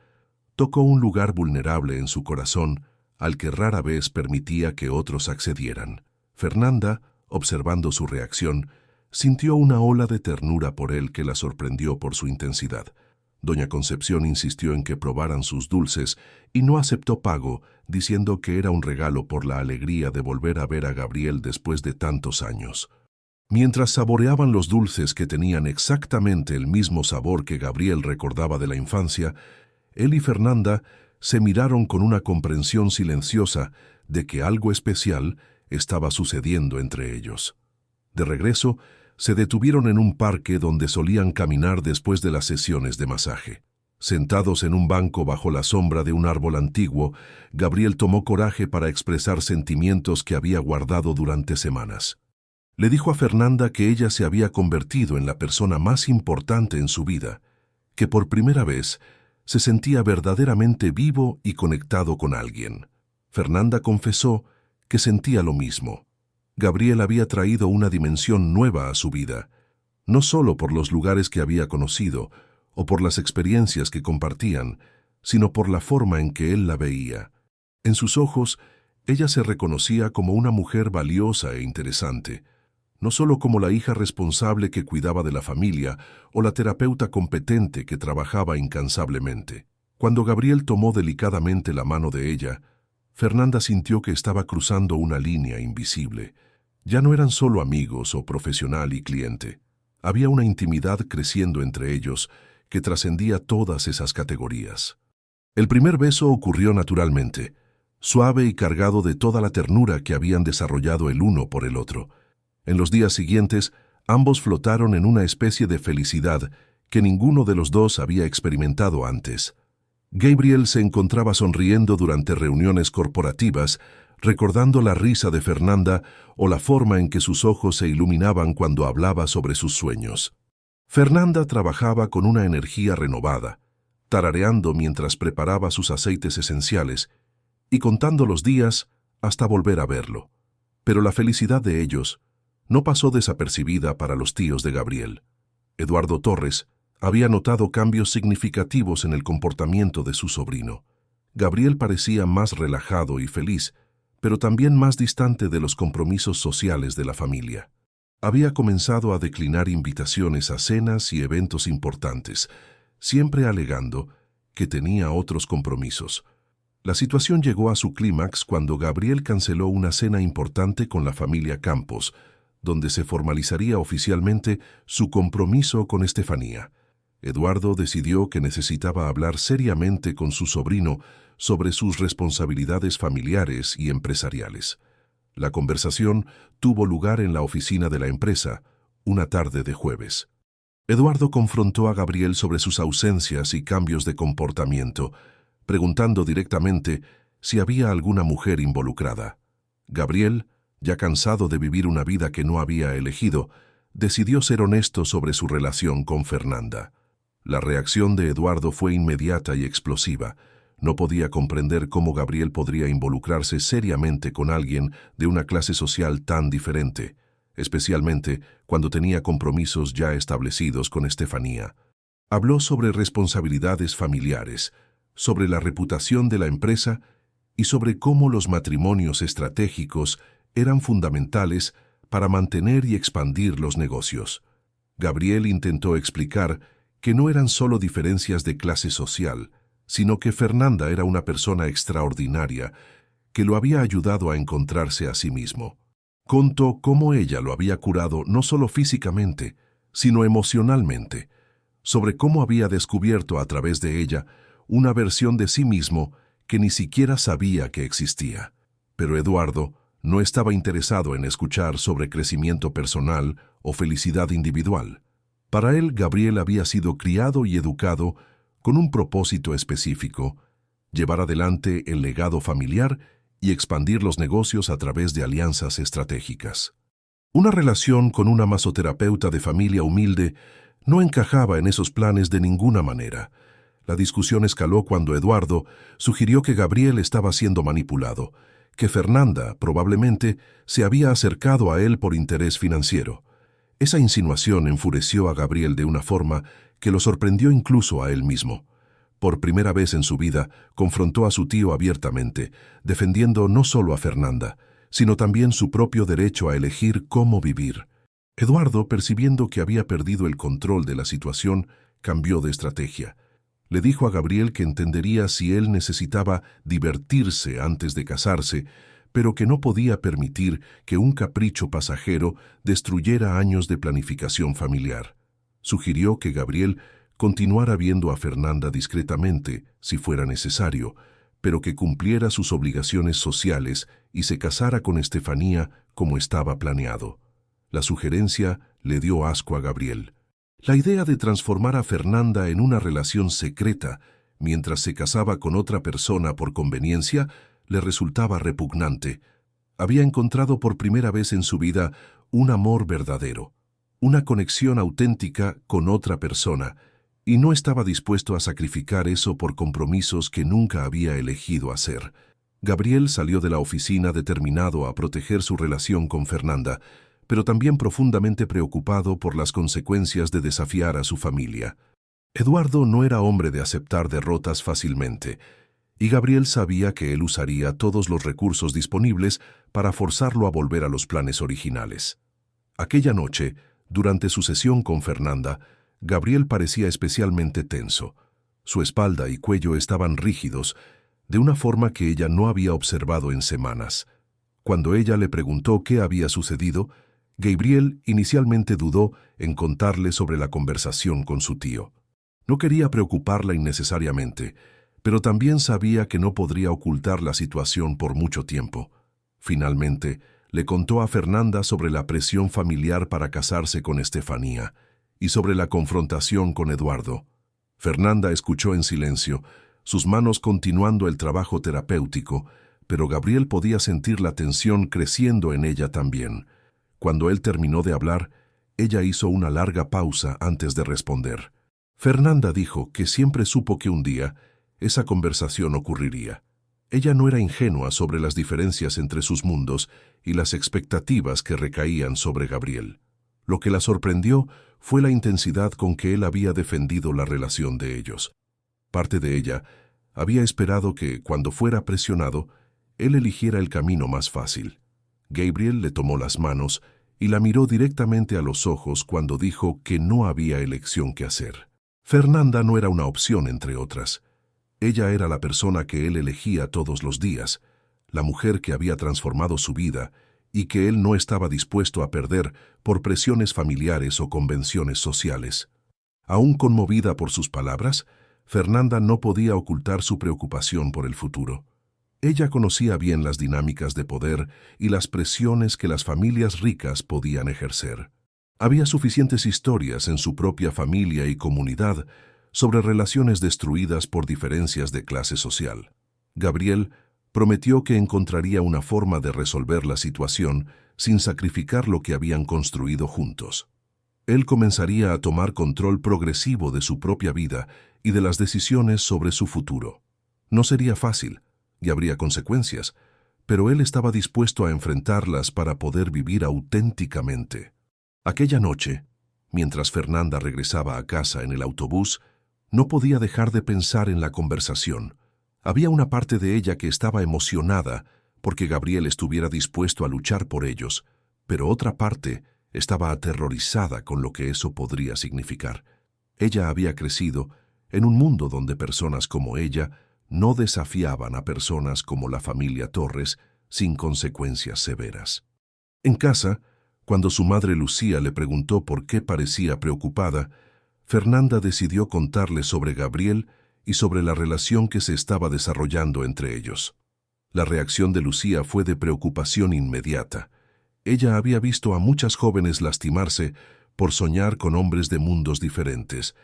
tocó un lugar vulnerable en su corazón al que rara vez permitía que otros accedieran. Fernanda Observando su reacción, sintió una ola de ternura por él que la sorprendió por su intensidad. Doña Concepción insistió en que probaran sus dulces y no aceptó pago, diciendo que era un regalo por la alegría de volver a ver a Gabriel después de tantos años. Mientras saboreaban los dulces que tenían exactamente el mismo sabor que Gabriel recordaba de la infancia, él y Fernanda se miraron con una comprensión silenciosa de que algo especial estaba sucediendo entre ellos. De regreso, se detuvieron en un parque donde solían caminar después de las sesiones de masaje. Sentados en un banco bajo la sombra de un árbol antiguo, Gabriel tomó coraje para expresar sentimientos que había guardado durante semanas. Le dijo a Fernanda que ella se había convertido en la persona más importante en su vida, que por primera vez se sentía verdaderamente vivo y conectado con alguien. Fernanda confesó que sentía lo mismo. Gabriel había traído una dimensión nueva a su vida, no solo por los lugares que había conocido o por las experiencias que compartían, sino por la forma en que él la veía. En sus ojos, ella se reconocía como una mujer valiosa e interesante, no solo como la hija responsable que cuidaba de la familia o la terapeuta competente que trabajaba incansablemente. Cuando Gabriel tomó delicadamente la mano de ella, Fernanda sintió que estaba cruzando una línea invisible. Ya no eran solo amigos o profesional y cliente. Había una intimidad creciendo entre ellos que trascendía todas esas categorías. El primer beso ocurrió naturalmente, suave y cargado de toda la ternura que habían desarrollado el uno por el otro. En los días siguientes, ambos flotaron en una especie de felicidad que ninguno de los dos había experimentado antes. Gabriel se encontraba sonriendo durante reuniones corporativas, recordando la risa de Fernanda o la forma en que sus ojos se iluminaban cuando hablaba sobre sus sueños. Fernanda trabajaba con una energía renovada, tarareando mientras preparaba sus aceites esenciales y contando los días hasta volver a verlo. Pero la felicidad de ellos no pasó desapercibida para los tíos de Gabriel. Eduardo Torres había notado cambios significativos en el comportamiento de su sobrino. Gabriel parecía más relajado y feliz, pero también más distante de los compromisos sociales de la familia. Había comenzado a declinar invitaciones a cenas y eventos importantes, siempre alegando que tenía otros compromisos. La situación llegó a su clímax cuando Gabriel canceló una cena importante con la familia Campos, donde se formalizaría oficialmente su compromiso con Estefanía. Eduardo decidió que necesitaba hablar seriamente con su sobrino sobre sus responsabilidades familiares y empresariales. La conversación tuvo lugar en la oficina de la empresa, una tarde de jueves. Eduardo confrontó a Gabriel sobre sus ausencias y cambios de comportamiento, preguntando directamente si había alguna mujer involucrada. Gabriel, ya cansado de vivir una vida que no había elegido, decidió ser honesto sobre su relación con Fernanda. La reacción de Eduardo fue inmediata y explosiva. No podía comprender cómo Gabriel podría involucrarse seriamente con alguien de una clase social tan diferente, especialmente cuando tenía compromisos ya establecidos con Estefanía. Habló sobre responsabilidades familiares, sobre la reputación de la empresa y sobre cómo los matrimonios estratégicos eran fundamentales para mantener y expandir los negocios. Gabriel intentó explicar que no eran solo diferencias de clase social, sino que Fernanda era una persona extraordinaria que lo había ayudado a encontrarse a sí mismo. Contó cómo ella lo había curado no solo físicamente, sino emocionalmente, sobre cómo había descubierto a través de ella una versión de sí mismo que ni siquiera sabía que existía. Pero Eduardo no estaba interesado en escuchar sobre crecimiento personal o felicidad individual. Para él, Gabriel había sido criado y educado con un propósito específico: llevar adelante el legado familiar y expandir los negocios a través de alianzas estratégicas. Una relación con una masoterapeuta de familia humilde no encajaba en esos planes de ninguna manera. La discusión escaló cuando Eduardo sugirió que Gabriel estaba siendo manipulado, que Fernanda probablemente se había acercado a él por interés financiero. Esa insinuación enfureció a Gabriel de una forma que lo sorprendió incluso a él mismo. Por primera vez en su vida, confrontó a su tío abiertamente, defendiendo no solo a Fernanda, sino también su propio derecho a elegir cómo vivir. Eduardo, percibiendo que había perdido el control de la situación, cambió de estrategia. Le dijo a Gabriel que entendería si él necesitaba divertirse antes de casarse, pero que no podía permitir que un capricho pasajero destruyera años de planificación familiar. Sugirió que Gabriel continuara viendo a Fernanda discretamente, si fuera necesario, pero que cumpliera sus obligaciones sociales y se casara con Estefanía como estaba planeado. La sugerencia le dio asco a Gabriel. La idea de transformar a Fernanda en una relación secreta mientras se casaba con otra persona por conveniencia le resultaba repugnante. Había encontrado por primera vez en su vida un amor verdadero, una conexión auténtica con otra persona, y no estaba dispuesto a sacrificar eso por compromisos que nunca había elegido hacer. Gabriel salió de la oficina determinado a proteger su relación con Fernanda, pero también profundamente preocupado por las consecuencias de desafiar a su familia. Eduardo no era hombre de aceptar derrotas fácilmente, y Gabriel sabía que él usaría todos los recursos disponibles para forzarlo a volver a los planes originales. Aquella noche, durante su sesión con Fernanda, Gabriel parecía especialmente tenso. Su espalda y cuello estaban rígidos, de una forma que ella no había observado en semanas. Cuando ella le preguntó qué había sucedido, Gabriel inicialmente dudó en contarle sobre la conversación con su tío. No quería preocuparla innecesariamente, pero también sabía que no podría ocultar la situación por mucho tiempo. Finalmente, le contó a Fernanda sobre la presión familiar para casarse con Estefanía y sobre la confrontación con Eduardo. Fernanda escuchó en silencio, sus manos continuando el trabajo terapéutico, pero Gabriel podía sentir la tensión creciendo en ella también. Cuando él terminó de hablar, ella hizo una larga pausa antes de responder. Fernanda dijo que siempre supo que un día esa conversación ocurriría. Ella no era ingenua sobre las diferencias entre sus mundos y las expectativas que recaían sobre Gabriel. Lo que la sorprendió fue la intensidad con que él había defendido la relación de ellos. Parte de ella había esperado que, cuando fuera presionado, él eligiera el camino más fácil. Gabriel le tomó las manos y la miró directamente a los ojos cuando dijo que no había elección que hacer. Fernanda no era una opción entre otras. Ella era la persona que él elegía todos los días, la mujer que había transformado su vida y que él no estaba dispuesto a perder por presiones familiares o convenciones sociales. Aún conmovida por sus palabras, Fernanda no podía ocultar su preocupación por el futuro. Ella conocía bien las dinámicas de poder y las presiones que las familias ricas podían ejercer. Había suficientes historias en su propia familia y comunidad sobre relaciones destruidas por diferencias de clase social. Gabriel prometió que encontraría una forma de resolver la situación sin sacrificar lo que habían construido juntos. Él comenzaría a tomar control progresivo de su propia vida y de las decisiones sobre su futuro. No sería fácil, y habría consecuencias, pero él estaba dispuesto a enfrentarlas para poder vivir auténticamente. Aquella noche, mientras Fernanda regresaba a casa en el autobús, no podía dejar de pensar en la conversación. Había una parte de ella que estaba emocionada porque Gabriel estuviera dispuesto a luchar por ellos, pero otra parte estaba aterrorizada con lo que eso podría significar. Ella había crecido en un mundo donde personas como ella no desafiaban a personas como la familia Torres sin consecuencias severas. En casa, cuando su madre Lucía le preguntó por qué parecía preocupada, Fernanda decidió contarle sobre Gabriel y sobre la relación que se estaba desarrollando entre ellos. La reacción de Lucía fue de preocupación inmediata. Ella había visto a muchas jóvenes lastimarse por soñar con hombres de mundos diferentes,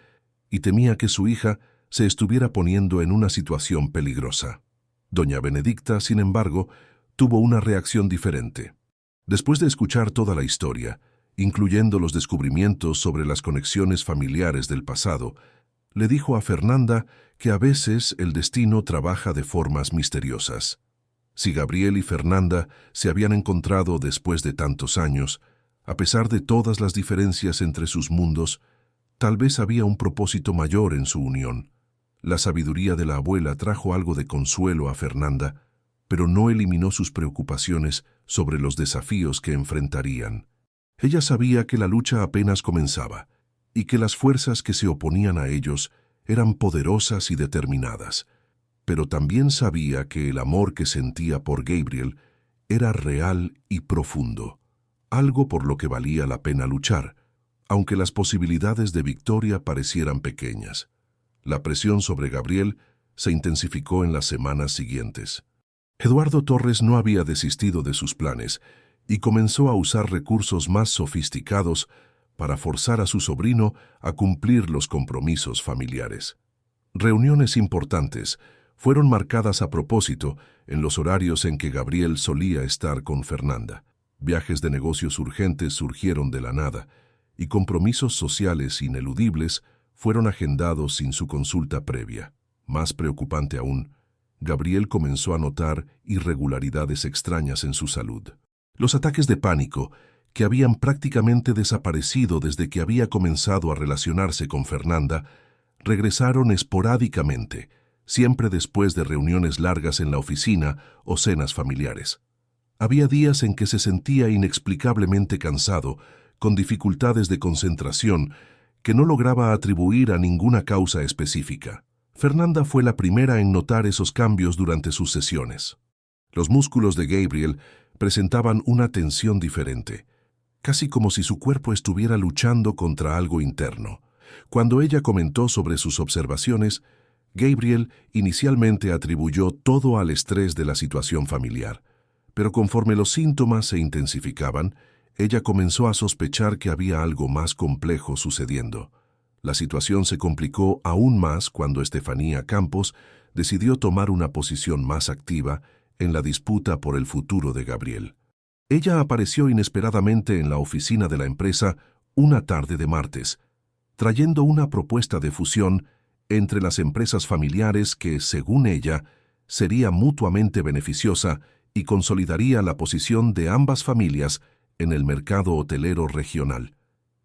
y temía que su hija se estuviera poniendo en una situación peligrosa. Doña Benedicta, sin embargo, tuvo una reacción diferente. Después de escuchar toda la historia, incluyendo los descubrimientos sobre las conexiones familiares del pasado, le dijo a Fernanda que a veces el destino trabaja de formas misteriosas. Si Gabriel y Fernanda se habían encontrado después de tantos años, a pesar de todas las diferencias entre sus mundos, tal vez había un propósito mayor en su unión. La sabiduría de la abuela trajo algo de consuelo a Fernanda, pero no eliminó sus preocupaciones sobre los desafíos que enfrentarían. Ella sabía que la lucha apenas comenzaba y que las fuerzas que se oponían a ellos eran poderosas y determinadas, pero también sabía que el amor que sentía por Gabriel era real y profundo, algo por lo que valía la pena luchar, aunque las posibilidades de victoria parecieran pequeñas. La presión sobre Gabriel se intensificó en las semanas siguientes. Eduardo Torres no había desistido de sus planes y comenzó a usar recursos más sofisticados para forzar a su sobrino a cumplir los compromisos familiares. Reuniones importantes fueron marcadas a propósito en los horarios en que Gabriel solía estar con Fernanda. Viajes de negocios urgentes surgieron de la nada y compromisos sociales ineludibles fueron agendados sin su consulta previa. Más preocupante aún, Gabriel comenzó a notar irregularidades extrañas en su salud. Los ataques de pánico, que habían prácticamente desaparecido desde que había comenzado a relacionarse con Fernanda, regresaron esporádicamente, siempre después de reuniones largas en la oficina o cenas familiares. Había días en que se sentía inexplicablemente cansado, con dificultades de concentración que no lograba atribuir a ninguna causa específica. Fernanda fue la primera en notar esos cambios durante sus sesiones. Los músculos de Gabriel presentaban una tensión diferente, casi como si su cuerpo estuviera luchando contra algo interno. Cuando ella comentó sobre sus observaciones, Gabriel inicialmente atribuyó todo al estrés de la situación familiar, pero conforme los síntomas se intensificaban, ella comenzó a sospechar que había algo más complejo sucediendo. La situación se complicó aún más cuando Estefanía Campos decidió tomar una posición más activa en la disputa por el futuro de Gabriel. Ella apareció inesperadamente en la oficina de la empresa una tarde de martes, trayendo una propuesta de fusión entre las empresas familiares que, según ella, sería mutuamente beneficiosa y consolidaría la posición de ambas familias en el mercado hotelero regional.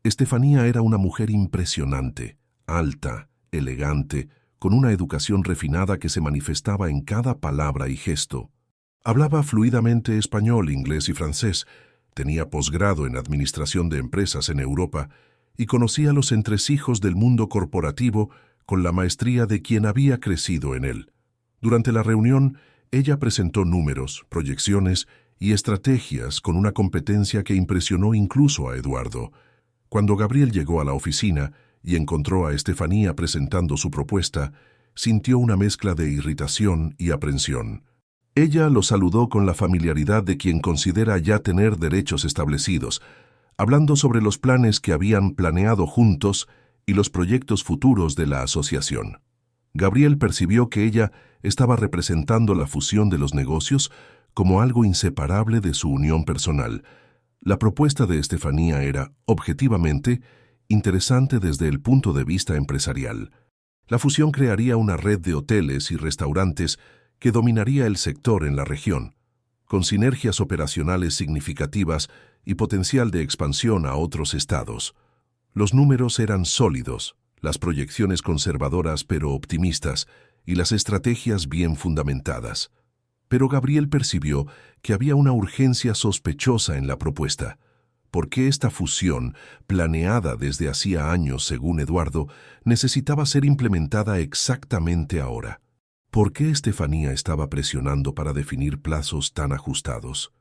Estefanía era una mujer impresionante, alta, elegante, con una educación refinada que se manifestaba en cada palabra y gesto. Hablaba fluidamente español, inglés y francés, tenía posgrado en administración de empresas en Europa y conocía los entresijos del mundo corporativo con la maestría de quien había crecido en él. Durante la reunión, ella presentó números, proyecciones y estrategias con una competencia que impresionó incluso a Eduardo. Cuando Gabriel llegó a la oficina y encontró a Estefanía presentando su propuesta, sintió una mezcla de irritación y aprensión. Ella lo saludó con la familiaridad de quien considera ya tener derechos establecidos, hablando sobre los planes que habían planeado juntos y los proyectos futuros de la asociación. Gabriel percibió que ella estaba representando la fusión de los negocios como algo inseparable de su unión personal. La propuesta de Estefanía era, objetivamente, interesante desde el punto de vista empresarial. La fusión crearía una red de hoteles y restaurantes que dominaría el sector en la región, con sinergias operacionales significativas y potencial de expansión a otros estados. Los números eran sólidos, las proyecciones conservadoras pero optimistas y las estrategias bien fundamentadas. Pero Gabriel percibió que había una urgencia sospechosa en la propuesta. ¿Por qué esta fusión, planeada desde hacía años según Eduardo, necesitaba ser implementada exactamente ahora? ¿Por qué Estefanía estaba presionando para definir plazos tan ajustados?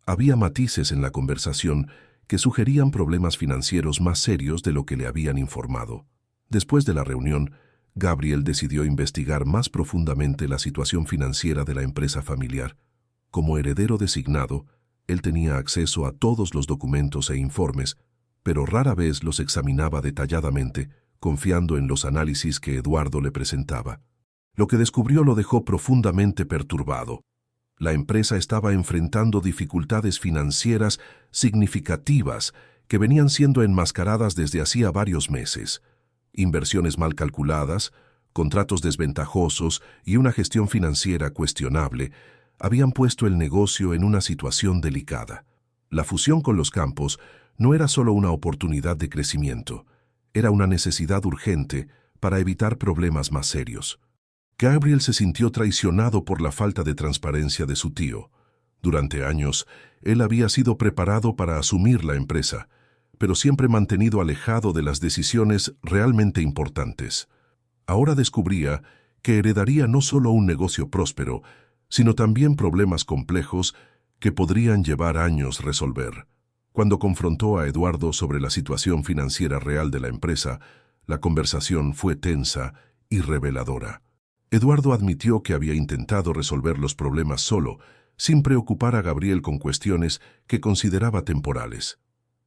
Había matices en la conversación que sugerían problemas financieros más serios de lo que le habían informado. Después de la reunión, Gabriel decidió investigar más profundamente la situación financiera de la empresa familiar. Como heredero designado, él tenía acceso a todos los documentos e informes, pero rara vez los examinaba detalladamente, confiando en los análisis que Eduardo le presentaba. Lo que descubrió lo dejó profundamente perturbado. La empresa estaba enfrentando dificultades financieras significativas que venían siendo enmascaradas desde hacía varios meses. Inversiones mal calculadas, contratos desventajosos y una gestión financiera cuestionable habían puesto el negocio en una situación delicada. La fusión con los Campos no era solo una oportunidad de crecimiento, era una necesidad urgente para evitar problemas más serios. Gabriel se sintió traicionado por la falta de transparencia de su tío. Durante años, él había sido preparado para asumir la empresa, pero siempre mantenido alejado de las decisiones realmente importantes. Ahora descubría que heredaría no solo un negocio próspero, sino también problemas complejos que podrían llevar años resolver. Cuando confrontó a Eduardo sobre la situación financiera real de la empresa, la conversación fue tensa y reveladora. Eduardo admitió que había intentado resolver los problemas solo, sin preocupar a Gabriel con cuestiones que consideraba temporales.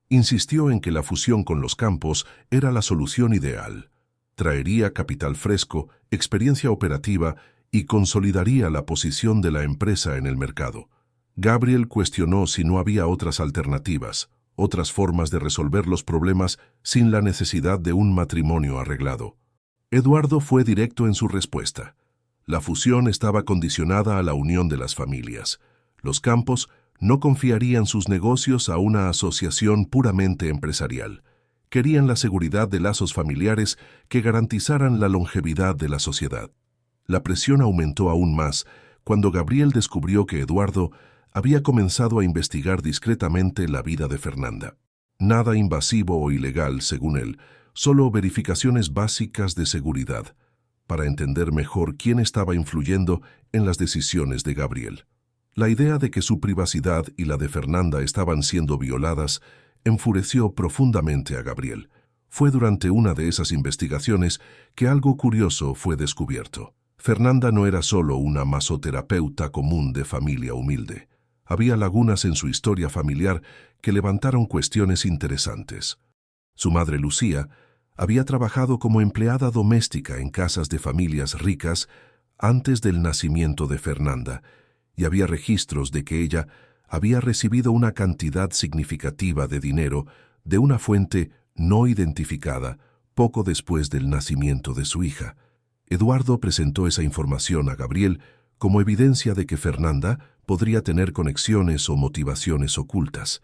Insistió en que la fusión con los campos era la solución ideal. Traería capital fresco, experiencia operativa y consolidaría la posición de la empresa en el mercado. Gabriel cuestionó si no había otras alternativas, otras formas de resolver los problemas sin la necesidad de un matrimonio arreglado. Eduardo fue directo en su respuesta. La fusión estaba condicionada a la unión de las familias. Los campos no confiarían sus negocios a una asociación puramente empresarial. Querían la seguridad de lazos familiares que garantizaran la longevidad de la sociedad. La presión aumentó aún más cuando Gabriel descubrió que Eduardo había comenzado a investigar discretamente la vida de Fernanda. Nada invasivo o ilegal, según él, solo verificaciones básicas de seguridad, para entender mejor quién estaba influyendo en las decisiones de Gabriel. La idea de que su privacidad y la de Fernanda estaban siendo violadas enfureció profundamente a Gabriel. Fue durante una de esas investigaciones que algo curioso fue descubierto. Fernanda no era solo una masoterapeuta común de familia humilde. Había lagunas en su historia familiar que levantaron cuestiones interesantes. Su madre Lucía había trabajado como empleada doméstica en casas de familias ricas antes del nacimiento de Fernanda, y había registros de que ella había recibido una cantidad significativa de dinero de una fuente no identificada poco después del nacimiento de su hija. Eduardo presentó esa información a Gabriel como evidencia de que Fernanda podría tener conexiones o motivaciones ocultas.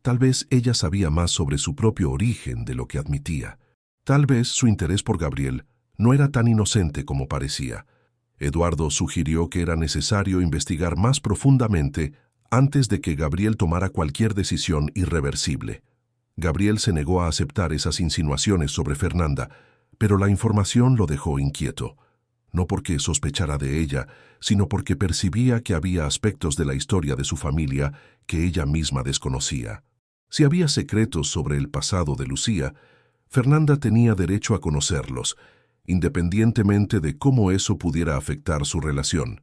Tal vez ella sabía más sobre su propio origen de lo que admitía. Tal vez su interés por Gabriel no era tan inocente como parecía. Eduardo sugirió que era necesario investigar más profundamente antes de que Gabriel tomara cualquier decisión irreversible. Gabriel se negó a aceptar esas insinuaciones sobre Fernanda, pero la información lo dejó inquieto. No porque sospechara de ella, sino porque percibía que había aspectos de la historia de su familia que ella misma desconocía. Si había secretos sobre el pasado de Lucía, Fernanda tenía derecho a conocerlos, independientemente de cómo eso pudiera afectar su relación.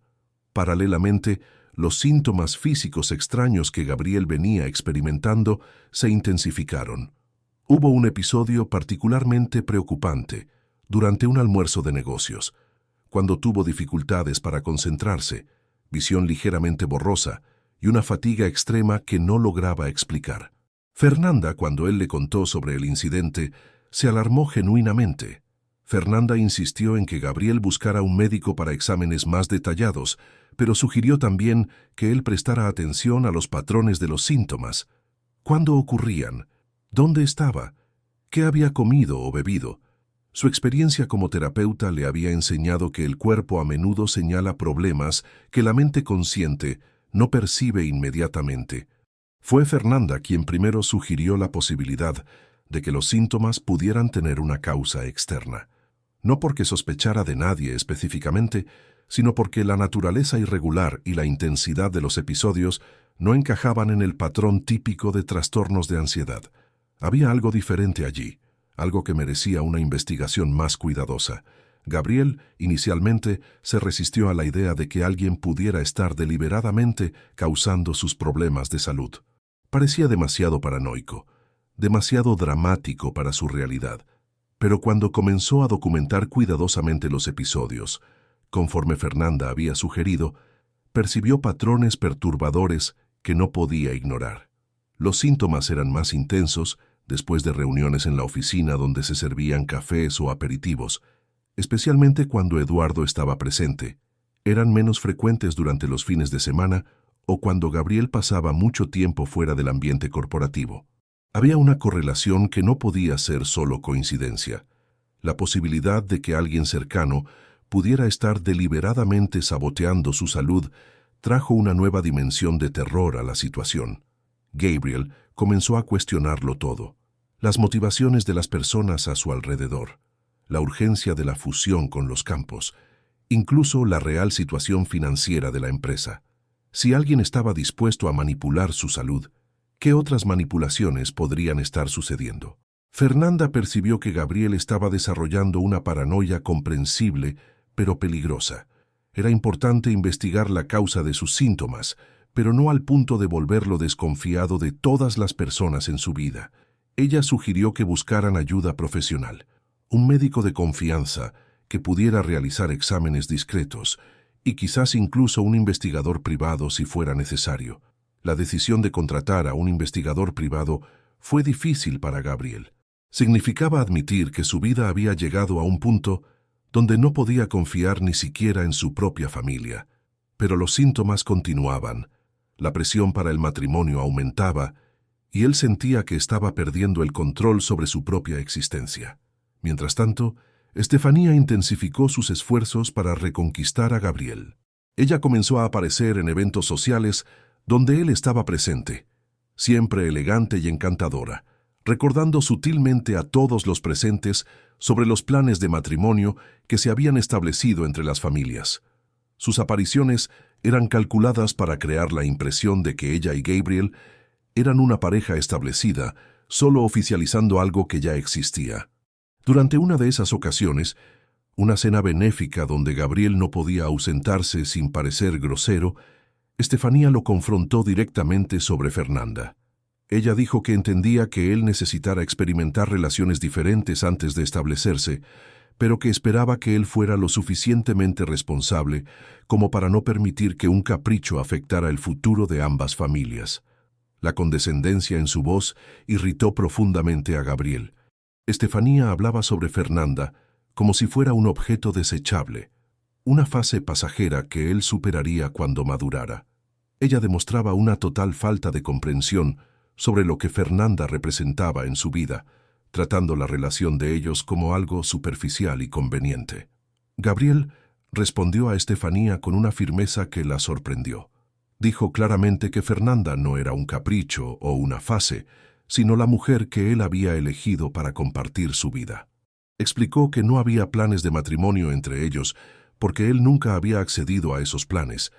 Paralelamente, los síntomas físicos extraños que Gabriel venía experimentando se intensificaron. Hubo un episodio particularmente preocupante durante un almuerzo de negocios, cuando tuvo dificultades para concentrarse, visión ligeramente borrosa y una fatiga extrema que no lograba explicar. Fernanda, cuando él le contó sobre el incidente, se alarmó genuinamente. Fernanda insistió en que Gabriel buscara un médico para exámenes más detallados, pero sugirió también que él prestara atención a los patrones de los síntomas. ¿Cuándo ocurrían? ¿Dónde estaba? ¿Qué había comido o bebido? Su experiencia como terapeuta le había enseñado que el cuerpo a menudo señala problemas que la mente consciente no percibe inmediatamente. Fue Fernanda quien primero sugirió la posibilidad de que los síntomas pudieran tener una causa externa. No porque sospechara de nadie específicamente, sino porque la naturaleza irregular y la intensidad de los episodios no encajaban en el patrón típico de trastornos de ansiedad. Había algo diferente allí, algo que merecía una investigación más cuidadosa. Gabriel, inicialmente, se resistió a la idea de que alguien pudiera estar deliberadamente causando sus problemas de salud. Parecía demasiado paranoico, demasiado dramático para su realidad. Pero cuando comenzó a documentar cuidadosamente los episodios, conforme Fernanda había sugerido, percibió patrones perturbadores que no podía ignorar. Los síntomas eran más intensos después de reuniones en la oficina donde se servían cafés o aperitivos, especialmente cuando Eduardo estaba presente. Eran menos frecuentes durante los fines de semana o cuando Gabriel pasaba mucho tiempo fuera del ambiente corporativo. Había una correlación que no podía ser solo coincidencia. La posibilidad de que alguien cercano pudiera estar deliberadamente saboteando su salud trajo una nueva dimensión de terror a la situación. Gabriel comenzó a cuestionarlo todo: las motivaciones de las personas a su alrededor, la urgencia de la fusión con los campos, incluso la real situación financiera de la empresa. Si alguien estaba dispuesto a manipular su salud, ¿qué otras manipulaciones podrían estar sucediendo? Fernanda percibió que Gabriel estaba desarrollando una paranoia comprensible, pero peligrosa. Era importante investigar la causa de sus síntomas, pero no al punto de volverlo desconfiado de todas las personas en su vida. Ella sugirió que buscaran ayuda profesional, un médico de confianza que pudiera realizar exámenes discretos y quizás incluso un investigador privado si fuera necesario. La decisión de contratar a un investigador privado fue difícil para Gabriel. Significaba admitir que su vida había llegado a un punto donde no podía confiar ni siquiera en su propia familia. Pero los síntomas continuaban, la presión para el matrimonio aumentaba y él sentía que estaba perdiendo el control sobre su propia existencia. Mientras tanto, Estefanía intensificó sus esfuerzos para reconquistar a Gabriel. Ella comenzó a aparecer en eventos sociales donde él estaba presente, siempre elegante y encantadora, recordando sutilmente a todos los presentes sobre los planes de matrimonio que se habían establecido entre las familias. Sus apariciones eran calculadas para crear la impresión de que ella y Gabriel eran una pareja establecida, solo oficializando algo que ya existía. Durante una de esas ocasiones, una cena benéfica donde Gabriel no podía ausentarse sin parecer grosero, Estefanía lo confrontó directamente sobre Fernanda. Ella dijo que entendía que él necesitara experimentar relaciones diferentes antes de establecerse, pero que esperaba que él fuera lo suficientemente responsable como para no permitir que un capricho afectara el futuro de ambas familias. La condescendencia en su voz irritó profundamente a Gabriel. Estefanía hablaba sobre Fernanda como si fuera un objeto desechable, una fase pasajera que él superaría cuando madurara. Ella demostraba una total falta de comprensión sobre lo que Fernanda representaba en su vida, tratando la relación de ellos como algo superficial y conveniente. Gabriel respondió a Estefanía con una firmeza que la sorprendió. Dijo claramente que Fernanda no era un capricho o una fase, sino la mujer que él había elegido para compartir su vida. Explicó que no había planes de matrimonio entre ellos porque él nunca había accedido a esos planes.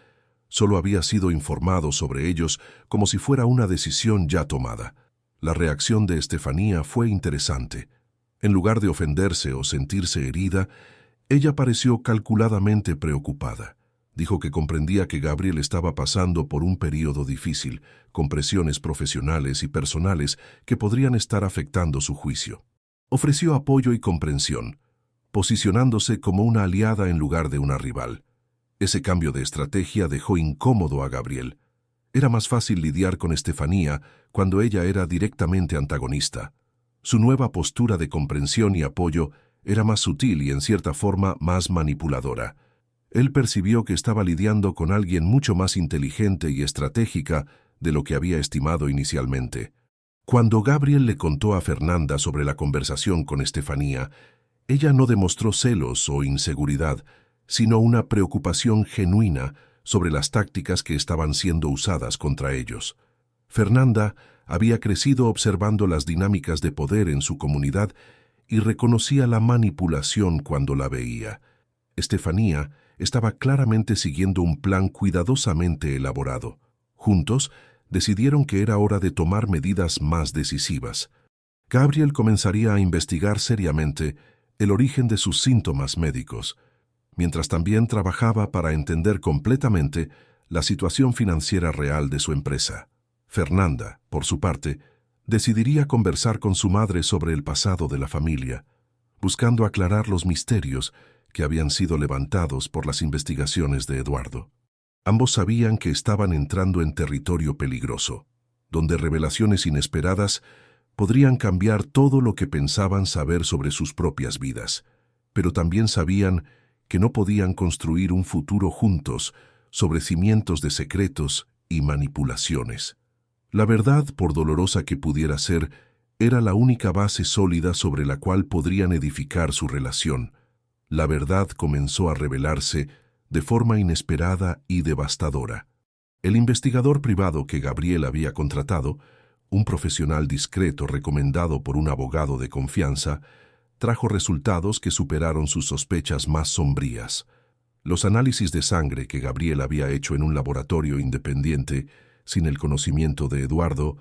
Solo había sido informado sobre ellos como si fuera una decisión ya tomada. La reacción de Estefanía fue interesante. En lugar de ofenderse o sentirse herida, ella pareció calculadamente preocupada. Dijo que comprendía que Gabriel estaba pasando por un período difícil, con presiones profesionales y personales que podrían estar afectando su juicio. Ofreció apoyo y comprensión, posicionándose como una aliada en lugar de una rival. Ese cambio de estrategia dejó incómodo a Gabriel. Era más fácil lidiar con Estefanía cuando ella era directamente antagonista. Su nueva postura de comprensión y apoyo era más sutil y en cierta forma más manipuladora. Él percibió que estaba lidiando con alguien mucho más inteligente y estratégica de lo que había estimado inicialmente. Cuando Gabriel le contó a Fernanda sobre la conversación con Estefanía, ella no demostró celos o inseguridad, sino una preocupación genuina sobre las tácticas que estaban siendo usadas contra ellos. Fernanda había crecido observando las dinámicas de poder en su comunidad y reconocía la manipulación cuando la veía. Estefanía estaba claramente siguiendo un plan cuidadosamente elaborado. Juntos, decidieron que era hora de tomar medidas más decisivas. Gabriel comenzaría a investigar seriamente el origen de sus síntomas médicos, mientras también trabajaba para entender completamente la situación financiera real de su empresa. Fernanda, por su parte, decidiría conversar con su madre sobre el pasado de la familia, buscando aclarar los misterios que habían sido levantados por las investigaciones de Eduardo. Ambos sabían que estaban entrando en territorio peligroso, donde revelaciones inesperadas podrían cambiar todo lo que pensaban saber sobre sus propias vidas, pero también sabían que no podían construir un futuro juntos sobre cimientos de secretos y manipulaciones. La verdad, por dolorosa que pudiera ser, era la única base sólida sobre la cual podrían edificar su relación. La verdad comenzó a revelarse de forma inesperada y devastadora. El investigador privado que Gabriel había contratado, un profesional discreto recomendado por un abogado de confianza, trajo resultados que superaron sus sospechas más sombrías. Los análisis de sangre que Gabriel había hecho en un laboratorio independiente, sin el conocimiento de Eduardo,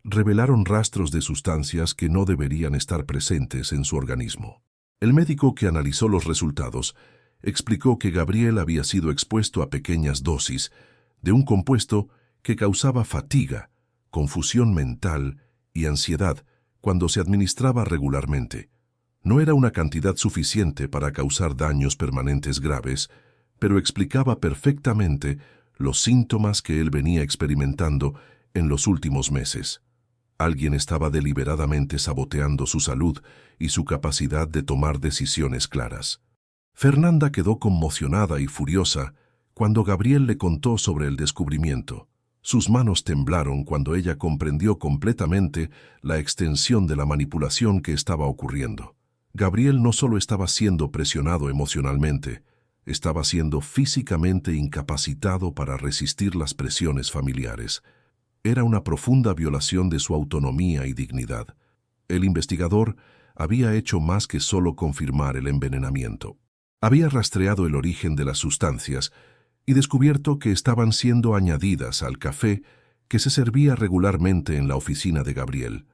revelaron rastros de sustancias que no deberían estar presentes en su organismo. El médico que analizó los resultados explicó que Gabriel había sido expuesto a pequeñas dosis de un compuesto que causaba fatiga, confusión mental y ansiedad cuando se administraba regularmente. No era una cantidad suficiente para causar daños permanentes graves, pero explicaba perfectamente los síntomas que él venía experimentando en los últimos meses. Alguien estaba deliberadamente saboteando su salud y su capacidad de tomar decisiones claras. Fernanda quedó conmocionada y furiosa cuando Gabriel le contó sobre el descubrimiento. Sus manos temblaron cuando ella comprendió completamente la extensión de la manipulación que estaba ocurriendo. Gabriel no solo estaba siendo presionado emocionalmente, estaba siendo físicamente incapacitado para resistir las presiones familiares. Era una profunda violación de su autonomía y dignidad. El investigador había hecho más que solo confirmar el envenenamiento. Había rastreado el origen de las sustancias y descubierto que estaban siendo añadidas al café que se servía regularmente en la oficina de Gabriel.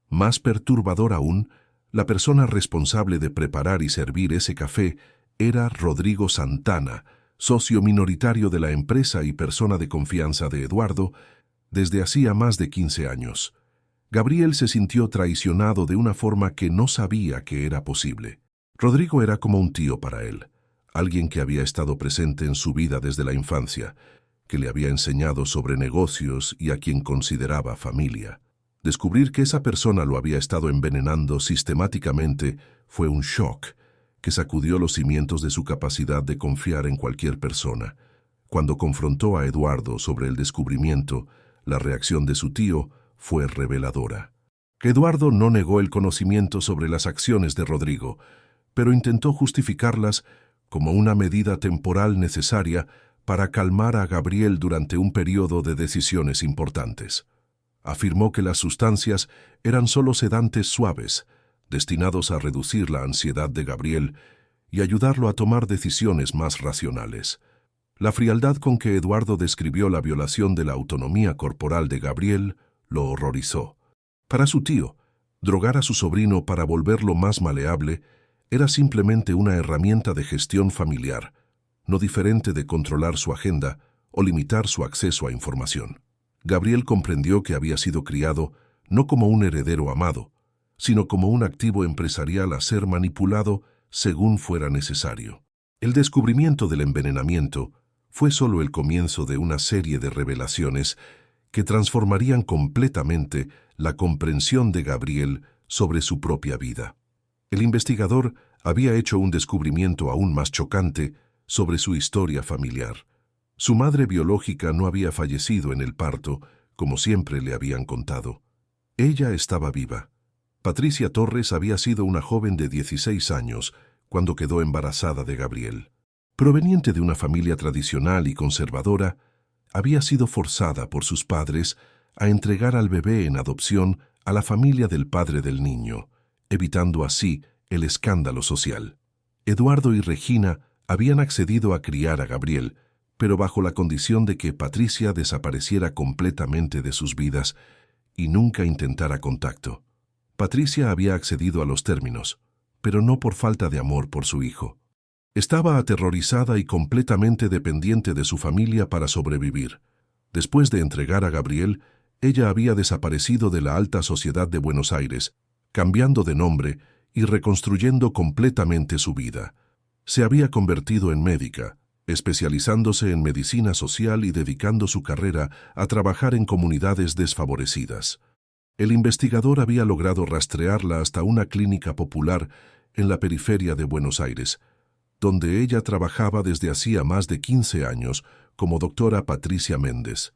Más perturbador aún, la persona responsable de preparar y servir ese café era Rodrigo Santana, socio minoritario de la empresa y persona de confianza de Eduardo, desde hacía más de 15 años. Gabriel se sintió traicionado de una forma que no sabía que era posible. Rodrigo era como un tío para él, alguien que había estado presente en su vida desde la infancia, que le había enseñado sobre negocios y a quien consideraba familia. Descubrir que esa persona lo había estado envenenando sistemáticamente fue un shock que sacudió los cimientos de su capacidad de confiar en cualquier persona. Cuando confrontó a Eduardo sobre el descubrimiento, la reacción de su tío fue reveladora. Eduardo no negó el conocimiento sobre las acciones de Rodrigo, pero intentó justificarlas como una medida temporal necesaria para calmar a Gabriel durante un periodo de decisiones importantes. Afirmó que las sustancias eran solo sedantes suaves, destinados a reducir la ansiedad de Gabriel y ayudarlo a tomar decisiones más racionales. La frialdad con que Eduardo describió la violación de la autonomía corporal de Gabriel lo horrorizó. Para su tío, drogar a su sobrino para volverlo más maleable era simplemente una herramienta de gestión familiar, no diferente de controlar su agenda o limitar su acceso a información. Gabriel comprendió que había sido criado no como un heredero amado, sino como un activo empresarial a ser manipulado según fuera necesario. El descubrimiento del envenenamiento fue solo el comienzo de una serie de revelaciones que transformarían completamente la comprensión de Gabriel sobre su propia vida. El investigador había hecho un descubrimiento aún más chocante sobre su historia familiar. Su madre biológica no había fallecido en el parto, como siempre le habían contado. Ella estaba viva. Patricia Torres había sido una joven de 16 años cuando quedó embarazada de Gabriel. Proveniente de una familia tradicional y conservadora, había sido forzada por sus padres a entregar al bebé en adopción a la familia del padre del niño, evitando así el escándalo social. Eduardo y Regina habían accedido a criar a Gabriel, pero bajo la condición de que Patricia desapareciera completamente de sus vidas y nunca intentara contacto. Patricia había accedido a los términos, pero no por falta de amor por su hijo. Estaba aterrorizada y completamente dependiente de su familia para sobrevivir. Después de entregar a Gabriel, ella había desaparecido de la alta sociedad de Buenos Aires, cambiando de nombre y reconstruyendo completamente su vida. Se había convertido en médica, especializándose en medicina social y dedicando su carrera a trabajar en comunidades desfavorecidas. El investigador había logrado rastrearla hasta una clínica popular en la periferia de Buenos Aires, donde ella trabajaba desde hacía más de 15 años como doctora Patricia Méndez.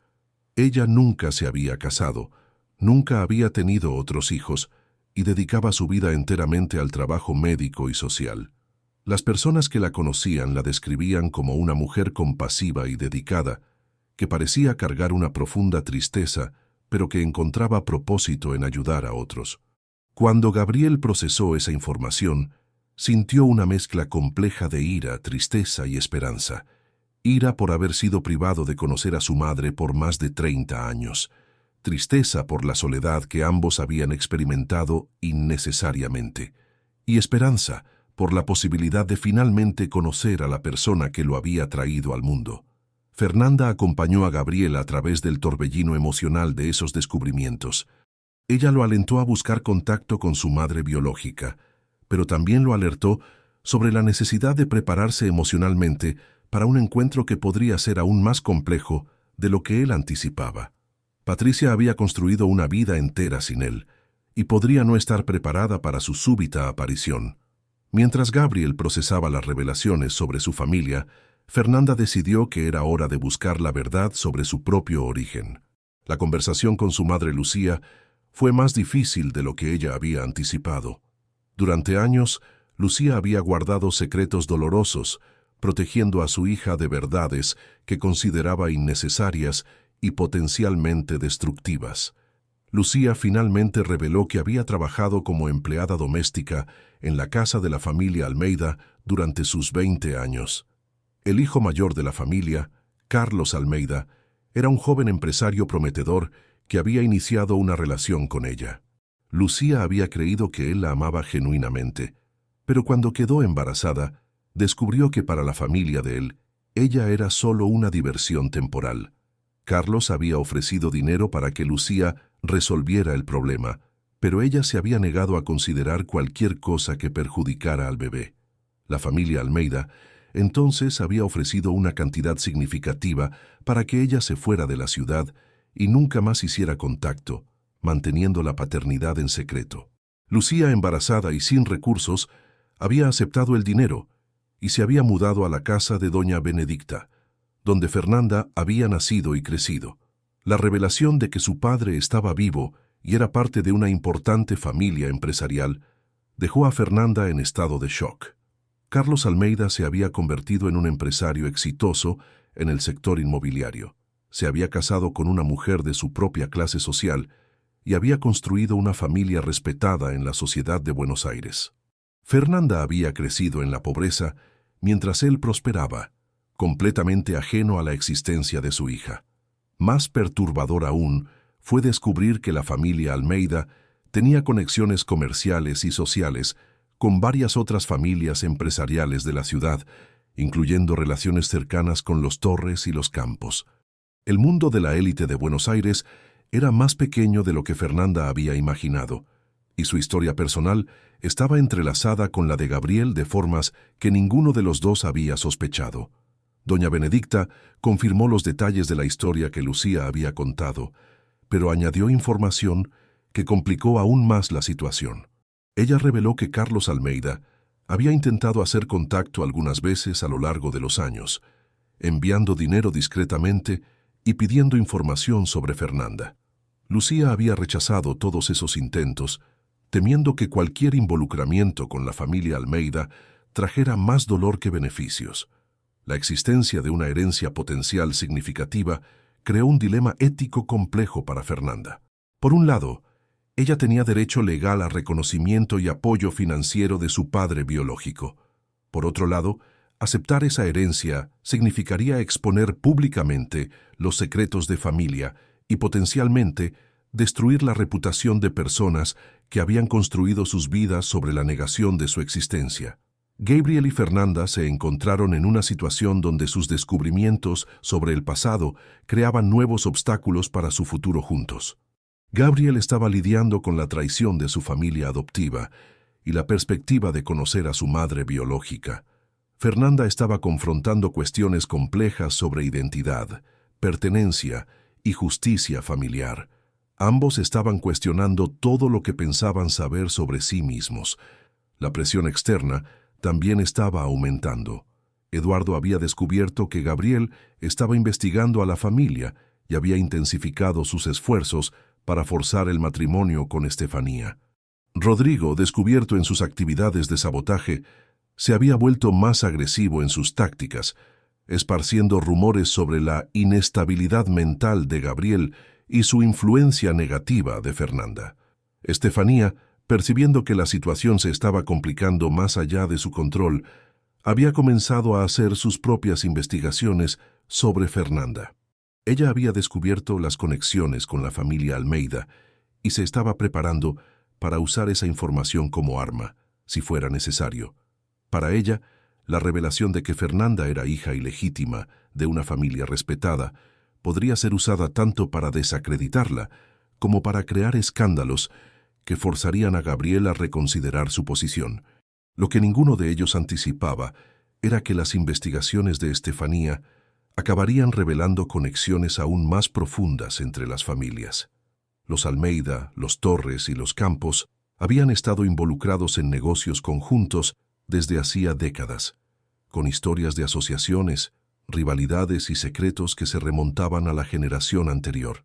Ella nunca se había casado, nunca había tenido otros hijos y dedicaba su vida enteramente al trabajo médico y social. Las personas que la conocían la describían como una mujer compasiva y dedicada, que parecía cargar una profunda tristeza, pero que encontraba propósito en ayudar a otros. Cuando Gabriel procesó esa información, sintió una mezcla compleja de ira, tristeza y esperanza. Ira por haber sido privado de conocer a su madre por más de 30 años. Tristeza por la soledad que ambos habían experimentado innecesariamente. Y esperanza por la posibilidad de finalmente conocer a la persona que lo había traído al mundo. Fernanda acompañó a Gabriel a través del torbellino emocional de esos descubrimientos. Ella lo alentó a buscar contacto con su madre biológica, pero también lo alertó sobre la necesidad de prepararse emocionalmente para un encuentro que podría ser aún más complejo de lo que él anticipaba. Patricia había construido una vida entera sin él, y podría no estar preparada para su súbita aparición. Mientras Gabriel procesaba las revelaciones sobre su familia, Fernanda decidió que era hora de buscar la verdad sobre su propio origen. La conversación con su madre Lucía fue más difícil de lo que ella había anticipado. Durante años, Lucía había guardado secretos dolorosos, protegiendo a su hija de verdades que consideraba innecesarias y potencialmente destructivas. Lucía finalmente reveló que había trabajado como empleada doméstica en la casa de la familia Almeida durante sus 20 años. El hijo mayor de la familia, Carlos Almeida, era un joven empresario prometedor que había iniciado una relación con ella. Lucía había creído que él la amaba genuinamente, pero cuando quedó embarazada, descubrió que para la familia de él, ella era solo una diversión temporal. Carlos había ofrecido dinero para que Lucía resolviera el problema, pero ella se había negado a considerar cualquier cosa que perjudicara al bebé. La familia Almeida entonces había ofrecido una cantidad significativa para que ella se fuera de la ciudad y nunca más hiciera contacto, manteniendo la paternidad en secreto. Lucía, embarazada y sin recursos, había aceptado el dinero y se había mudado a la casa de doña Benedicta, donde Fernanda había nacido y crecido. La revelación de que su padre estaba vivo y era parte de una importante familia empresarial dejó a Fernanda en estado de shock. Carlos Almeida se había convertido en un empresario exitoso en el sector inmobiliario. Se había casado con una mujer de su propia clase social y había construido una familia respetada en la sociedad de Buenos Aires. Fernanda había crecido en la pobreza mientras él prosperaba, completamente ajeno a la existencia de su hija. Más perturbador aún fue descubrir que la familia Almeida tenía conexiones comerciales y sociales con varias otras familias empresariales de la ciudad, incluyendo relaciones cercanas con los Torres y los Campos. El mundo de la élite de Buenos Aires era más pequeño de lo que Fernanda había imaginado, y su historia personal estaba entrelazada con la de Gabriel de formas que ninguno de los dos había sospechado. Doña Benedicta confirmó los detalles de la historia que Lucía había contado, pero añadió información que complicó aún más la situación. Ella reveló que Carlos Almeida había intentado hacer contacto algunas veces a lo largo de los años, enviando dinero discretamente y pidiendo información sobre Fernanda. Lucía había rechazado todos esos intentos, temiendo que cualquier involucramiento con la familia Almeida trajera más dolor que beneficios. La existencia de una herencia potencial significativa creó un dilema ético complejo para Fernanda. Por un lado, ella tenía derecho legal a reconocimiento y apoyo financiero de su padre biológico. Por otro lado, aceptar esa herencia significaría exponer públicamente los secretos de familia y potencialmente destruir la reputación de personas que habían construido sus vidas sobre la negación de su existencia. Gabriel y Fernanda se encontraron en una situación donde sus descubrimientos sobre el pasado creaban nuevos obstáculos para su futuro juntos. Gabriel estaba lidiando con la traición de su familia adoptiva y la perspectiva de conocer a su madre biológica. Fernanda estaba confrontando cuestiones complejas sobre identidad, pertenencia y justicia familiar. Ambos estaban cuestionando todo lo que pensaban saber sobre sí mismos. La presión externa también estaba aumentando. Eduardo había descubierto que Gabriel estaba investigando a la familia y había intensificado sus esfuerzos para forzar el matrimonio con Estefanía. Rodrigo, descubierto en sus actividades de sabotaje, se había vuelto más agresivo en sus tácticas, esparciendo rumores sobre la inestabilidad mental de Gabriel y su influencia negativa de Fernanda. Estefanía, percibiendo que la situación se estaba complicando más allá de su control, había comenzado a hacer sus propias investigaciones sobre Fernanda. Ella había descubierto las conexiones con la familia Almeida y se estaba preparando para usar esa información como arma, si fuera necesario. Para ella, la revelación de que Fernanda era hija ilegítima de una familia respetada podría ser usada tanto para desacreditarla como para crear escándalos que forzarían a Gabriel a reconsiderar su posición. Lo que ninguno de ellos anticipaba era que las investigaciones de Estefanía acabarían revelando conexiones aún más profundas entre las familias. Los Almeida, los Torres y los Campos habían estado involucrados en negocios conjuntos desde hacía décadas, con historias de asociaciones, rivalidades y secretos que se remontaban a la generación anterior.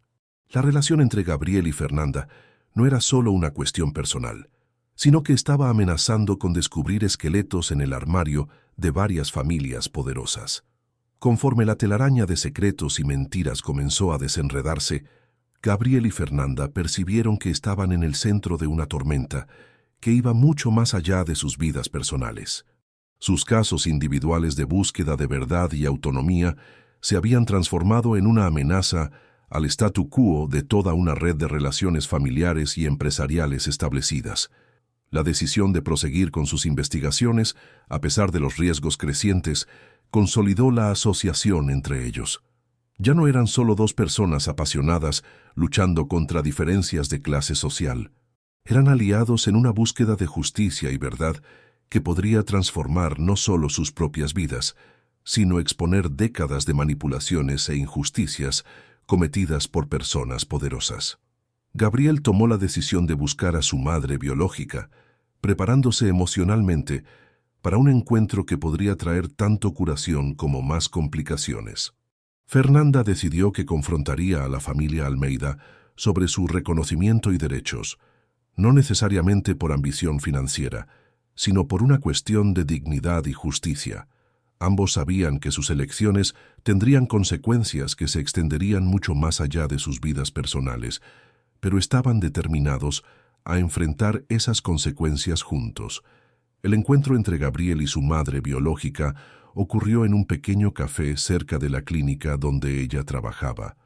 La relación entre Gabriel y Fernanda no era solo una cuestión personal, sino que estaba amenazando con descubrir esqueletos en el armario de varias familias poderosas. Conforme la telaraña de secretos y mentiras comenzó a desenredarse, Gabriel y Fernanda percibieron que estaban en el centro de una tormenta que iba mucho más allá de sus vidas personales. Sus casos individuales de búsqueda de verdad y autonomía se habían transformado en una amenaza al statu quo de toda una red de relaciones familiares y empresariales establecidas. La decisión de proseguir con sus investigaciones, a pesar de los riesgos crecientes, consolidó la asociación entre ellos. Ya no eran solo dos personas apasionadas luchando contra diferencias de clase social. Eran aliados en una búsqueda de justicia y verdad que podría transformar no solo sus propias vidas, sino exponer décadas de manipulaciones e injusticias cometidas por personas poderosas. Gabriel tomó la decisión de buscar a su madre biológica, preparándose emocionalmente para un encuentro que podría traer tanto curación como más complicaciones. Fernanda decidió que confrontaría a la familia Almeida sobre su reconocimiento y derechos, no necesariamente por ambición financiera, sino por una cuestión de dignidad y justicia. Ambos sabían que sus elecciones tendrían consecuencias que se extenderían mucho más allá de sus vidas personales, pero estaban determinados a enfrentar esas consecuencias juntos. El encuentro entre Gabriel y su madre biológica ocurrió en un pequeño café cerca de la clínica donde ella trabajaba.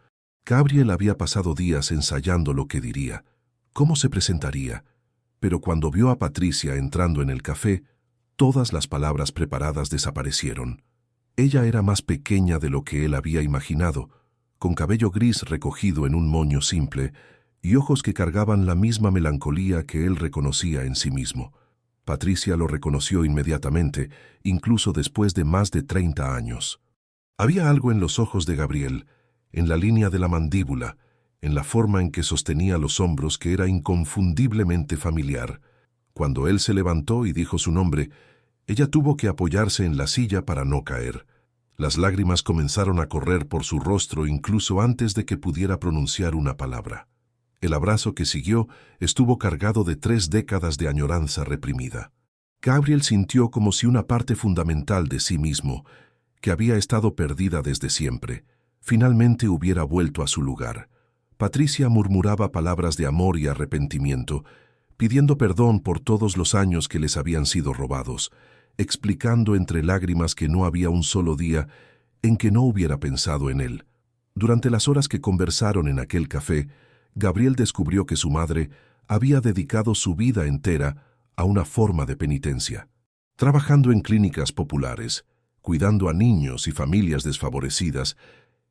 Gabriel había pasado días ensayando lo que diría, cómo se presentaría, pero cuando vio a Patricia entrando en el café, todas las palabras preparadas desaparecieron. Ella era más pequeña de lo que él había imaginado, con cabello gris recogido en un moño simple y ojos que cargaban la misma melancolía que él reconocía en sí mismo. Patricia lo reconoció inmediatamente, incluso después de más de 30 años. Había algo en los ojos de Gabriel, en la línea de la mandíbula, en la forma en que sostenía los hombros que era inconfundiblemente familiar. Cuando él se levantó y dijo su nombre, ella tuvo que apoyarse en la silla para no caer. Las lágrimas comenzaron a correr por su rostro incluso antes de que pudiera pronunciar una palabra. El abrazo que siguió estuvo cargado de 3 décadas de añoranza reprimida. Gabriel sintió como si una parte fundamental de sí mismo, que había estado perdida desde siempre, finalmente hubiera vuelto a su lugar. Patricia murmuraba palabras de amor y arrepentimiento, pidiendo perdón por todos los años que les habían sido robados, explicando entre lágrimas que no había un solo día en que no hubiera pensado en él. Durante las horas que conversaron en aquel café, Gabriel descubrió que su madre había dedicado su vida entera a una forma de penitencia. Trabajando en clínicas populares, cuidando a niños y familias desfavorecidas,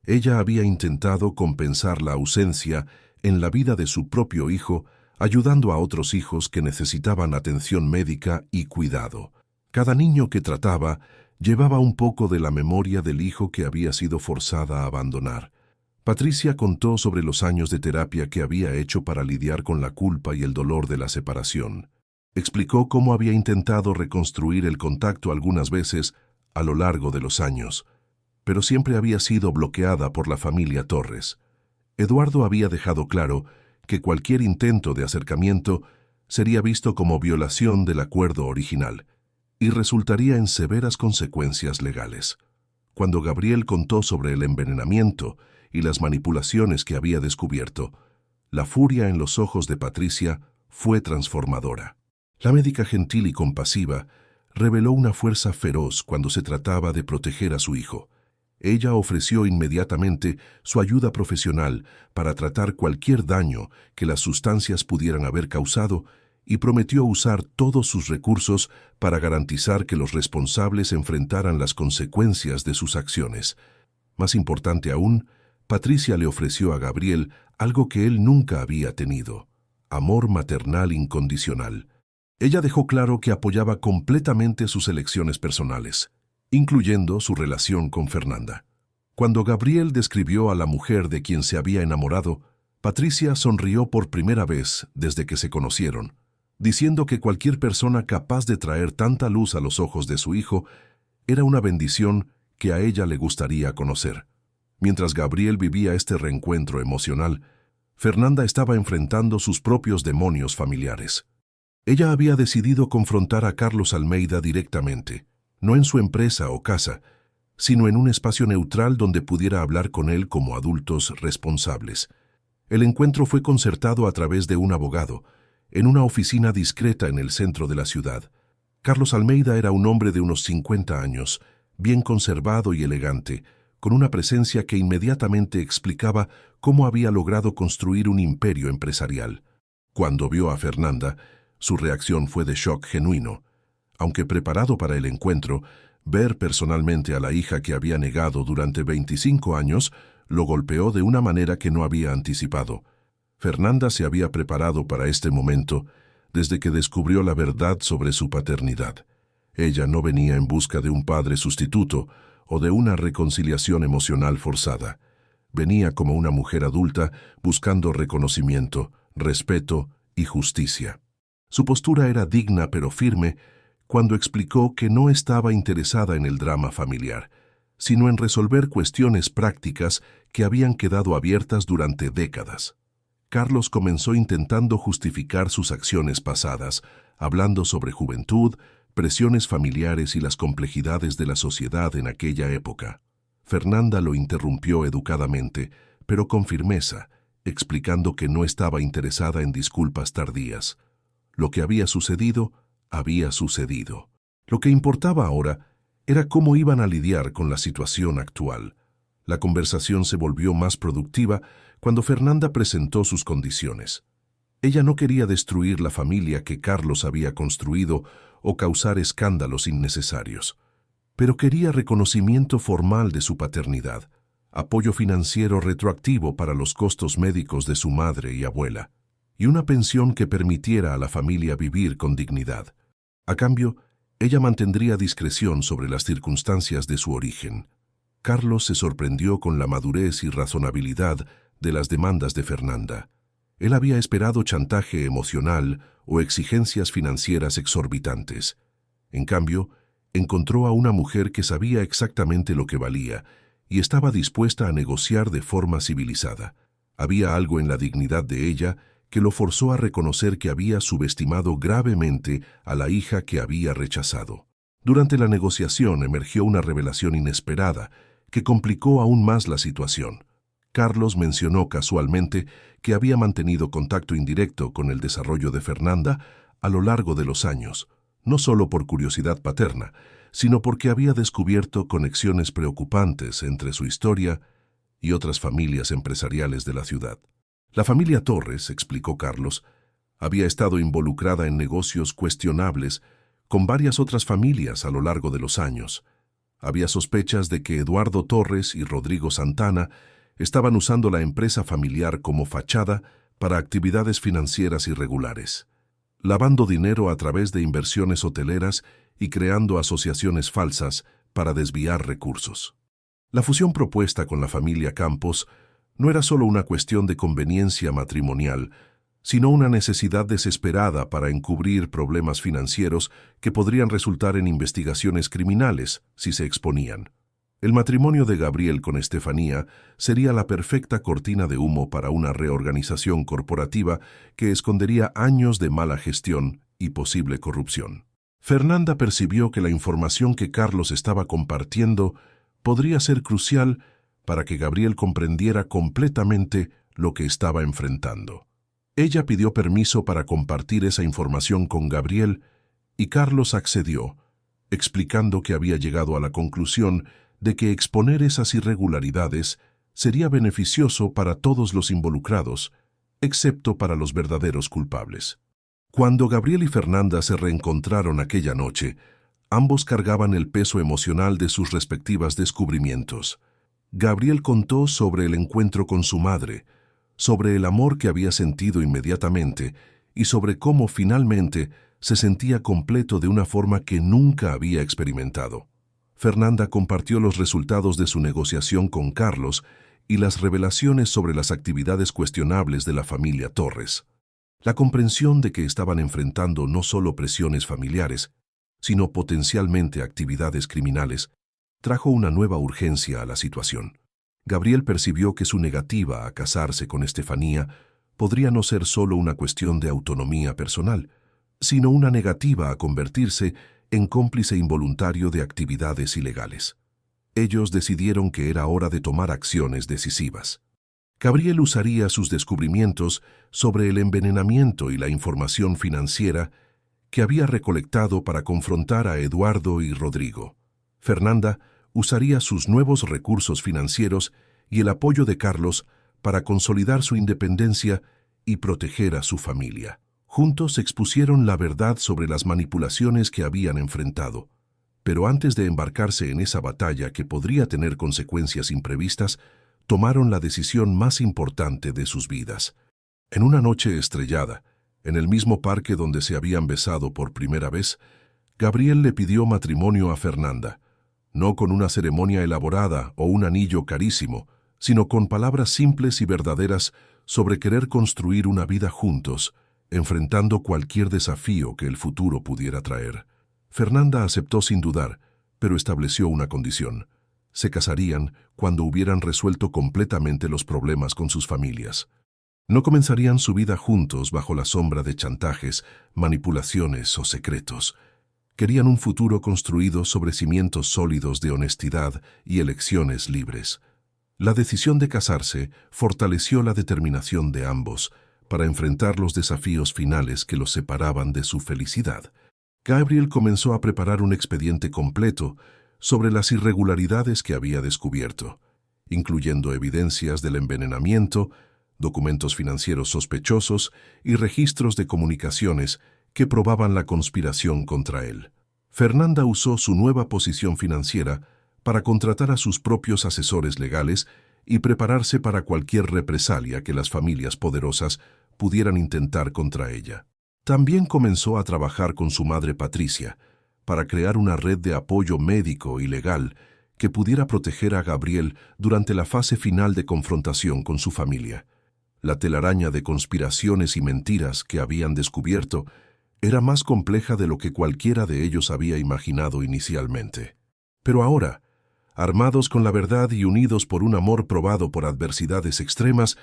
ella había intentado compensar la ausencia en la vida de su propio hijo, ayudando a otros hijos que necesitaban atención médica y cuidado. Cada niño que trataba llevaba un poco de la memoria del hijo que había sido forzada a abandonar. Patricia contó sobre los años de terapia que había hecho para lidiar con la culpa y el dolor de la separación. Explicó cómo había intentado reconstruir el contacto algunas veces a lo largo de los años, pero siempre había sido bloqueada por la familia Torres. Eduardo había dejado claro que cualquier intento de acercamiento sería visto como violación del acuerdo original y resultaría en severas consecuencias legales. Cuando Gabriel contó sobre el envenenamiento y las manipulaciones que había descubierto, la furia en los ojos de Patricia fue transformadora. La médica gentil y compasiva reveló una fuerza feroz cuando se trataba de proteger a su hijo. Ella ofreció inmediatamente su ayuda profesional para tratar cualquier daño que las sustancias pudieran haber causado y prometió usar todos sus recursos para garantizar que los responsables enfrentaran las consecuencias de sus acciones. Más importante aún, Patricia le ofreció a Gabriel algo que él nunca había tenido: amor maternal incondicional. Ella dejó claro que apoyaba completamente sus elecciones personales, incluyendo su relación con Fernanda. Cuando Gabriel describió a la mujer de quien se había enamorado, Patricia sonrió por primera vez desde que se conocieron, diciendo que cualquier persona capaz de traer tanta luz a los ojos de su hijo era una bendición que a ella le gustaría conocer. Mientras Gabriel vivía este reencuentro emocional, Fernanda estaba enfrentando sus propios demonios familiares. Ella había decidido confrontar a Carlos Almeida directamente, no en su empresa o casa, sino en un espacio neutral donde pudiera hablar con él como adultos responsables. El encuentro fue concertado a través de un abogado, en una oficina discreta en el centro de la ciudad. Carlos Almeida era un hombre de unos 50 años, bien conservado y elegante, con una presencia que inmediatamente explicaba cómo había logrado construir un imperio empresarial. Cuando vio a Fernanda, su reacción fue de shock genuino. Aunque preparado para el encuentro, ver personalmente a la hija que había negado durante 25 años lo golpeó de una manera que no había anticipado. Fernanda se había preparado para este momento desde que descubrió la verdad sobre su paternidad. Ella no venía en busca de un padre sustituto o de una reconciliación emocional forzada. Venía como una mujer adulta buscando reconocimiento, respeto y justicia. Su postura era digna pero firme cuando explicó que no estaba interesada en el drama familiar, sino en resolver cuestiones prácticas que habían quedado abiertas durante décadas. Carlos comenzó intentando justificar sus acciones pasadas, hablando sobre juventud, presiones familiares y las complejidades de la sociedad en aquella época. Fernanda lo interrumpió educadamente, pero con firmeza, explicando que no estaba interesada en disculpas tardías. Lo que había sucedido, había sucedido. Lo que importaba ahora era cómo iban a lidiar con la situación actual. La conversación se volvió más productiva cuando Fernanda presentó sus condiciones. Ella no quería destruir la familia que Carlos había construido o causar escándalos innecesarios, pero quería reconocimiento formal de su paternidad, apoyo financiero retroactivo para los costos médicos de su madre y abuela, y una pensión que permitiera a la familia vivir con dignidad. A cambio, ella mantendría discreción sobre las circunstancias de su origen. Carlos se sorprendió con la madurez y razonabilidad de las demandas de Fernanda. Él había esperado chantaje emocional o exigencias financieras exorbitantes. En cambio, encontró a una mujer que sabía exactamente lo que valía y estaba dispuesta a negociar de forma civilizada. Había algo en la dignidad de ella que lo forzó a reconocer que había subestimado gravemente a la hija que había rechazado. Durante la negociación emergió una revelación inesperada que complicó aún más la situación. Carlos mencionó casualmente que había mantenido contacto indirecto con el desarrollo de Fernanda a lo largo de los años, no solo por curiosidad paterna, sino porque había descubierto conexiones preocupantes entre su historia y otras familias empresariales de la ciudad. La familia Torres, explicó Carlos, había estado involucrada en negocios cuestionables con varias otras familias a lo largo de los años. Había sospechas de que Eduardo Torres y Rodrigo Santana estaban usando la empresa familiar como fachada para actividades financieras irregulares, lavando dinero a través de inversiones hoteleras y creando asociaciones falsas para desviar recursos. La fusión propuesta con la familia Campos no era solo una cuestión de conveniencia matrimonial, sino una necesidad desesperada para encubrir problemas financieros que podrían resultar en investigaciones criminales si se exponían. El matrimonio de Gabriel con Estefanía sería la perfecta cortina de humo para una reorganización corporativa que escondería años de mala gestión y posible corrupción. Fernanda percibió que la información que Carlos estaba compartiendo podría ser crucial para que Gabriel comprendiera completamente lo que estaba enfrentando. Ella pidió permiso para compartir esa información con Gabriel y Carlos accedió, explicando que había llegado a la conclusión de que exponer esas irregularidades sería beneficioso para todos los involucrados, excepto para los verdaderos culpables. Cuando Gabriel y Fernanda se reencontraron aquella noche, ambos cargaban el peso emocional de sus respectivas descubrimientos. Gabriel contó sobre el encuentro con su madre, sobre el amor que había sentido inmediatamente y sobre cómo finalmente se sentía completo de una forma que nunca había experimentado. Fernanda compartió los resultados de su negociación con Carlos y las revelaciones sobre las actividades cuestionables de la familia Torres. La comprensión de que estaban enfrentando no solo presiones familiares, sino potencialmente actividades criminales, trajo una nueva urgencia a la situación. Gabriel percibió que su negativa a casarse con Estefanía podría no ser solo una cuestión de autonomía personal, sino una negativa a convertirse en cómplice involuntario de actividades ilegales. Ellos decidieron que era hora de tomar acciones decisivas. Gabriel usaría sus descubrimientos sobre el envenenamiento y la información financiera que había recolectado para confrontar a Eduardo y Rodrigo. Fernanda usaría sus nuevos recursos financieros y el apoyo de Carlos para consolidar su independencia y proteger a su familia. Juntos expusieron la verdad sobre las manipulaciones que habían enfrentado. Pero antes de embarcarse en esa batalla que podría tener consecuencias imprevistas, tomaron la decisión más importante de sus vidas. En una noche estrellada, en el mismo parque donde se habían besado por primera vez, Gabriel le pidió matrimonio a Fernanda, no con una ceremonia elaborada o un anillo carísimo, sino con palabras simples y verdaderas sobre querer construir una vida juntos, enfrentando cualquier desafío que el futuro pudiera traer. Fernanda aceptó sin dudar, pero estableció una condición. Se casarían cuando hubieran resuelto completamente los problemas con sus familias. No comenzarían su vida juntos bajo la sombra de chantajes, manipulaciones o secretos. Querían un futuro construido sobre cimientos sólidos de honestidad y elecciones libres. La decisión de casarse fortaleció la determinación de ambos para enfrentar los desafíos finales que los separaban de su felicidad. Gabriel comenzó a preparar un expediente completo sobre las irregularidades que había descubierto, incluyendo evidencias del envenenamiento, documentos financieros sospechosos y registros de comunicaciones que probaban la conspiración contra él. Fernanda usó su nueva posición financiera para contratar a sus propios asesores legales y prepararse para cualquier represalia que las familias poderosas pudieran intentar contra ella. También comenzó a trabajar con su madre Patricia para crear una red de apoyo médico y legal que pudiera proteger a Gabriel durante la fase final de confrontación con su familia. La telaraña de conspiraciones y mentiras que habían descubierto era más compleja de lo que cualquiera de ellos había imaginado inicialmente. Pero ahora, armados con la verdad y unidos por un amor probado por adversidades extremas,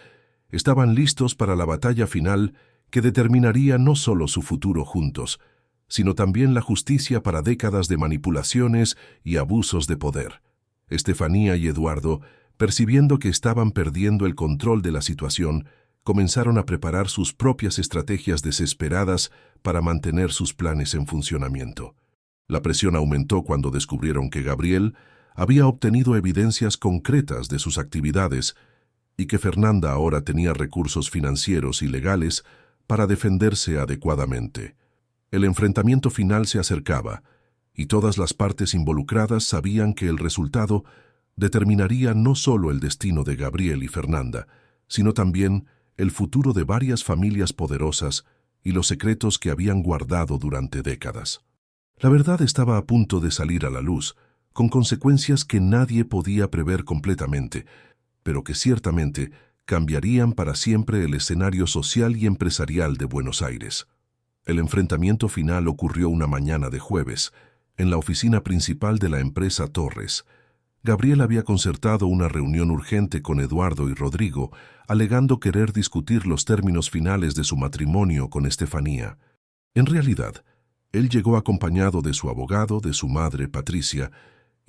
estaban listos para la batalla final que determinaría no solo su futuro juntos, sino también la justicia para décadas de manipulaciones y abusos de poder. Estefanía y Eduardo, percibiendo que estaban perdiendo el control de la situación, comenzaron a preparar sus propias estrategias desesperadas para mantener sus planes en funcionamiento. La presión aumentó cuando descubrieron que Gabriel había obtenido evidencias concretas de sus actividades y que Fernanda ahora tenía recursos financieros y legales para defenderse adecuadamente. El enfrentamiento final se acercaba, y todas las partes involucradas sabían que el resultado determinaría no solo el destino de Gabriel y Fernanda, sino también el futuro de varias familias poderosas y los secretos que habían guardado durante décadas. La verdad estaba a punto de salir a la luz, con consecuencias que nadie podía prever completamente, pero que ciertamente cambiarían para siempre el escenario social y empresarial de Buenos Aires. El enfrentamiento final ocurrió una mañana de jueves, en la oficina principal de la empresa Torres. Gabriel había concertado una reunión urgente con Eduardo y Rodrigo, alegando querer discutir los términos finales de su matrimonio con Estefanía. En realidad, él llegó acompañado de su abogado, de su madre, Patricia,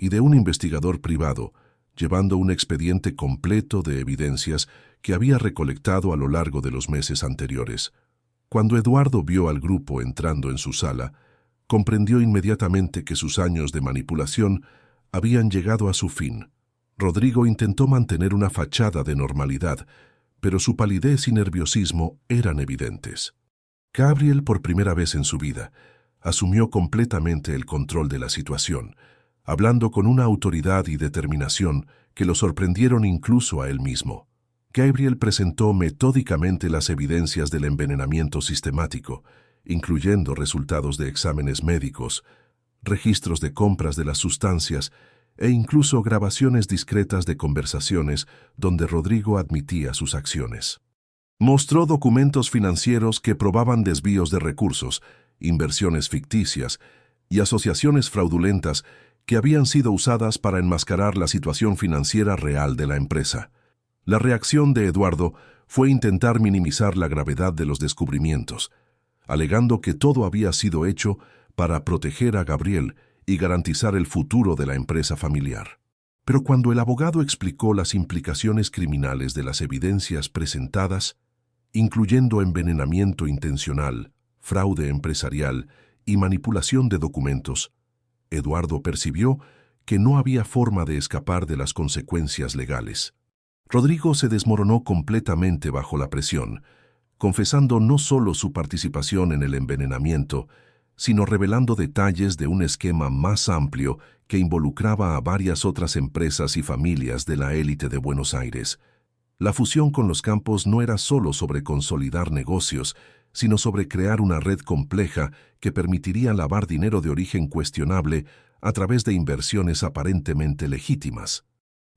y de un investigador privado, llevando un expediente completo de evidencias que había recolectado a lo largo de los meses anteriores. Cuando Eduardo vio al grupo entrando en su sala, comprendió inmediatamente que sus años de manipulación habían llegado a su fin. Rodrigo intentó mantener una fachada de normalidad, pero su palidez y nerviosismo eran evidentes. Gabriel, por primera vez en su vida, asumió completamente el control de la situación, hablando con una autoridad y determinación que lo sorprendieron incluso a él mismo. Gabriel presentó metódicamente las evidencias del envenenamiento sistemático, incluyendo resultados de exámenes médicos, registros de compras de las sustancias e incluso grabaciones discretas de conversaciones donde Rodrigo admitía sus acciones. Mostró documentos financieros que probaban desvíos de recursos, inversiones ficticias y asociaciones fraudulentas que habían sido usadas para enmascarar la situación financiera real de la empresa. La reacción de Eduardo fue intentar minimizar la gravedad de los descubrimientos, alegando que todo había sido hecho para proteger a Gabriel y garantizar el futuro de la empresa familiar. Pero cuando el abogado explicó las implicaciones criminales de las evidencias presentadas, incluyendo envenenamiento intencional, fraude empresarial y manipulación de documentos, Eduardo percibió que no había forma de escapar de las consecuencias legales. Rodrigo se desmoronó completamente bajo la presión, confesando no solo su participación en el envenenamiento, sino revelando detalles de un esquema más amplio que involucraba a varias otras empresas y familias de la élite de Buenos Aires. La fusión con los campos no era solo sobre consolidar negocios, sino sobre crear una red compleja que permitiría lavar dinero de origen cuestionable a través de inversiones aparentemente legítimas.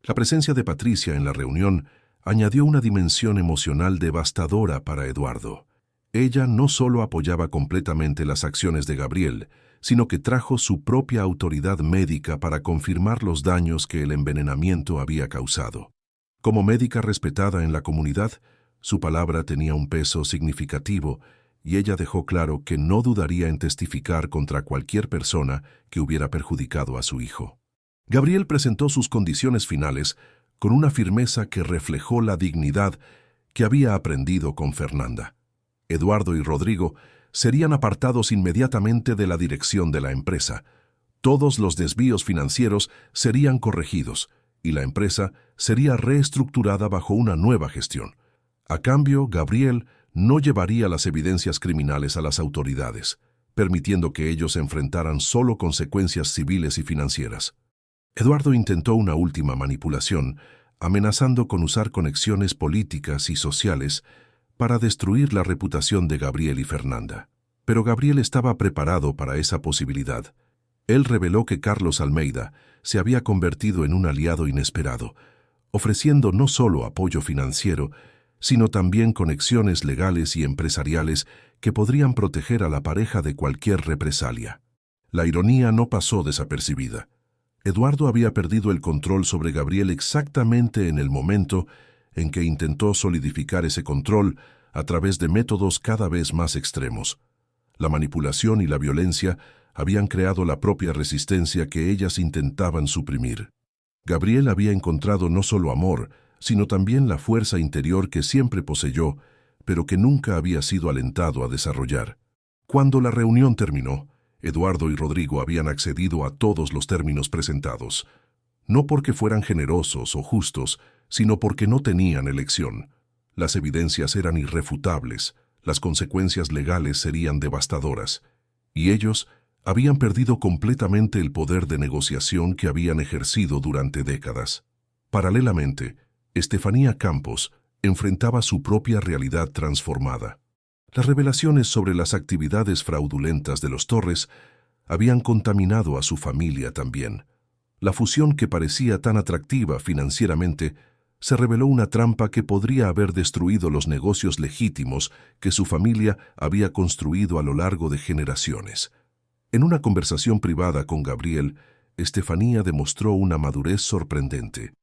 La presencia de Patricia en la reunión añadió una dimensión emocional devastadora para Eduardo. Ella no solo apoyaba completamente las acciones de Gabriel, sino que trajo su propia autoridad médica para confirmar los daños que el envenenamiento había causado. Como médica respetada en la comunidad, su palabra tenía un peso significativo y ella dejó claro que no dudaría en testificar contra cualquier persona que hubiera perjudicado a su hijo. Gabriel presentó sus condiciones finales con una firmeza que reflejó la dignidad que había aprendido con Fernanda. Eduardo y Rodrigo serían apartados inmediatamente de la dirección de la empresa. Todos los desvíos financieros serían corregidos y la empresa sería reestructurada bajo una nueva gestión. A cambio, Gabriel no llevaría las evidencias criminales a las autoridades, permitiendo que ellos enfrentaran solo consecuencias civiles y financieras. Eduardo intentó una última manipulación, amenazando con usar conexiones políticas y sociales para destruir la reputación de Gabriel y Fernanda. Pero Gabriel estaba preparado para esa posibilidad. Él reveló que Carlos Almeida se había convertido en un aliado inesperado, ofreciendo no solo apoyo financiero, sino también conexiones legales y empresariales que podrían proteger a la pareja de cualquier represalia. La ironía no pasó desapercibida. Eduardo había perdido el control sobre Gabriel exactamente en el momento en que intentó solidificar ese control a través de métodos cada vez más extremos. La manipulación y la violencia habían creado la propia resistencia que ellas intentaban suprimir. Gabriel había encontrado no solo amor, sino también la fuerza interior que siempre poseyó, pero que nunca había sido alentado a desarrollar. Cuando la reunión terminó, Eduardo y Rodrigo habían accedido a todos los términos presentados, no porque fueran generosos o justos, sino porque no tenían elección. Las evidencias eran irrefutables, las consecuencias legales serían devastadoras, y ellos habían perdido completamente el poder de negociación que habían ejercido durante décadas. Paralelamente, Estefanía Campos enfrentaba su propia realidad transformada. Las revelaciones sobre las actividades fraudulentas de los Torres habían contaminado a su familia también. La fusión que parecía tan atractiva financieramente se reveló una trampa que podría haber destruido los negocios legítimos que su familia había construido a lo largo de generaciones. En una conversación privada con Gabriel, Estefanía demostró una madurez sorprendente.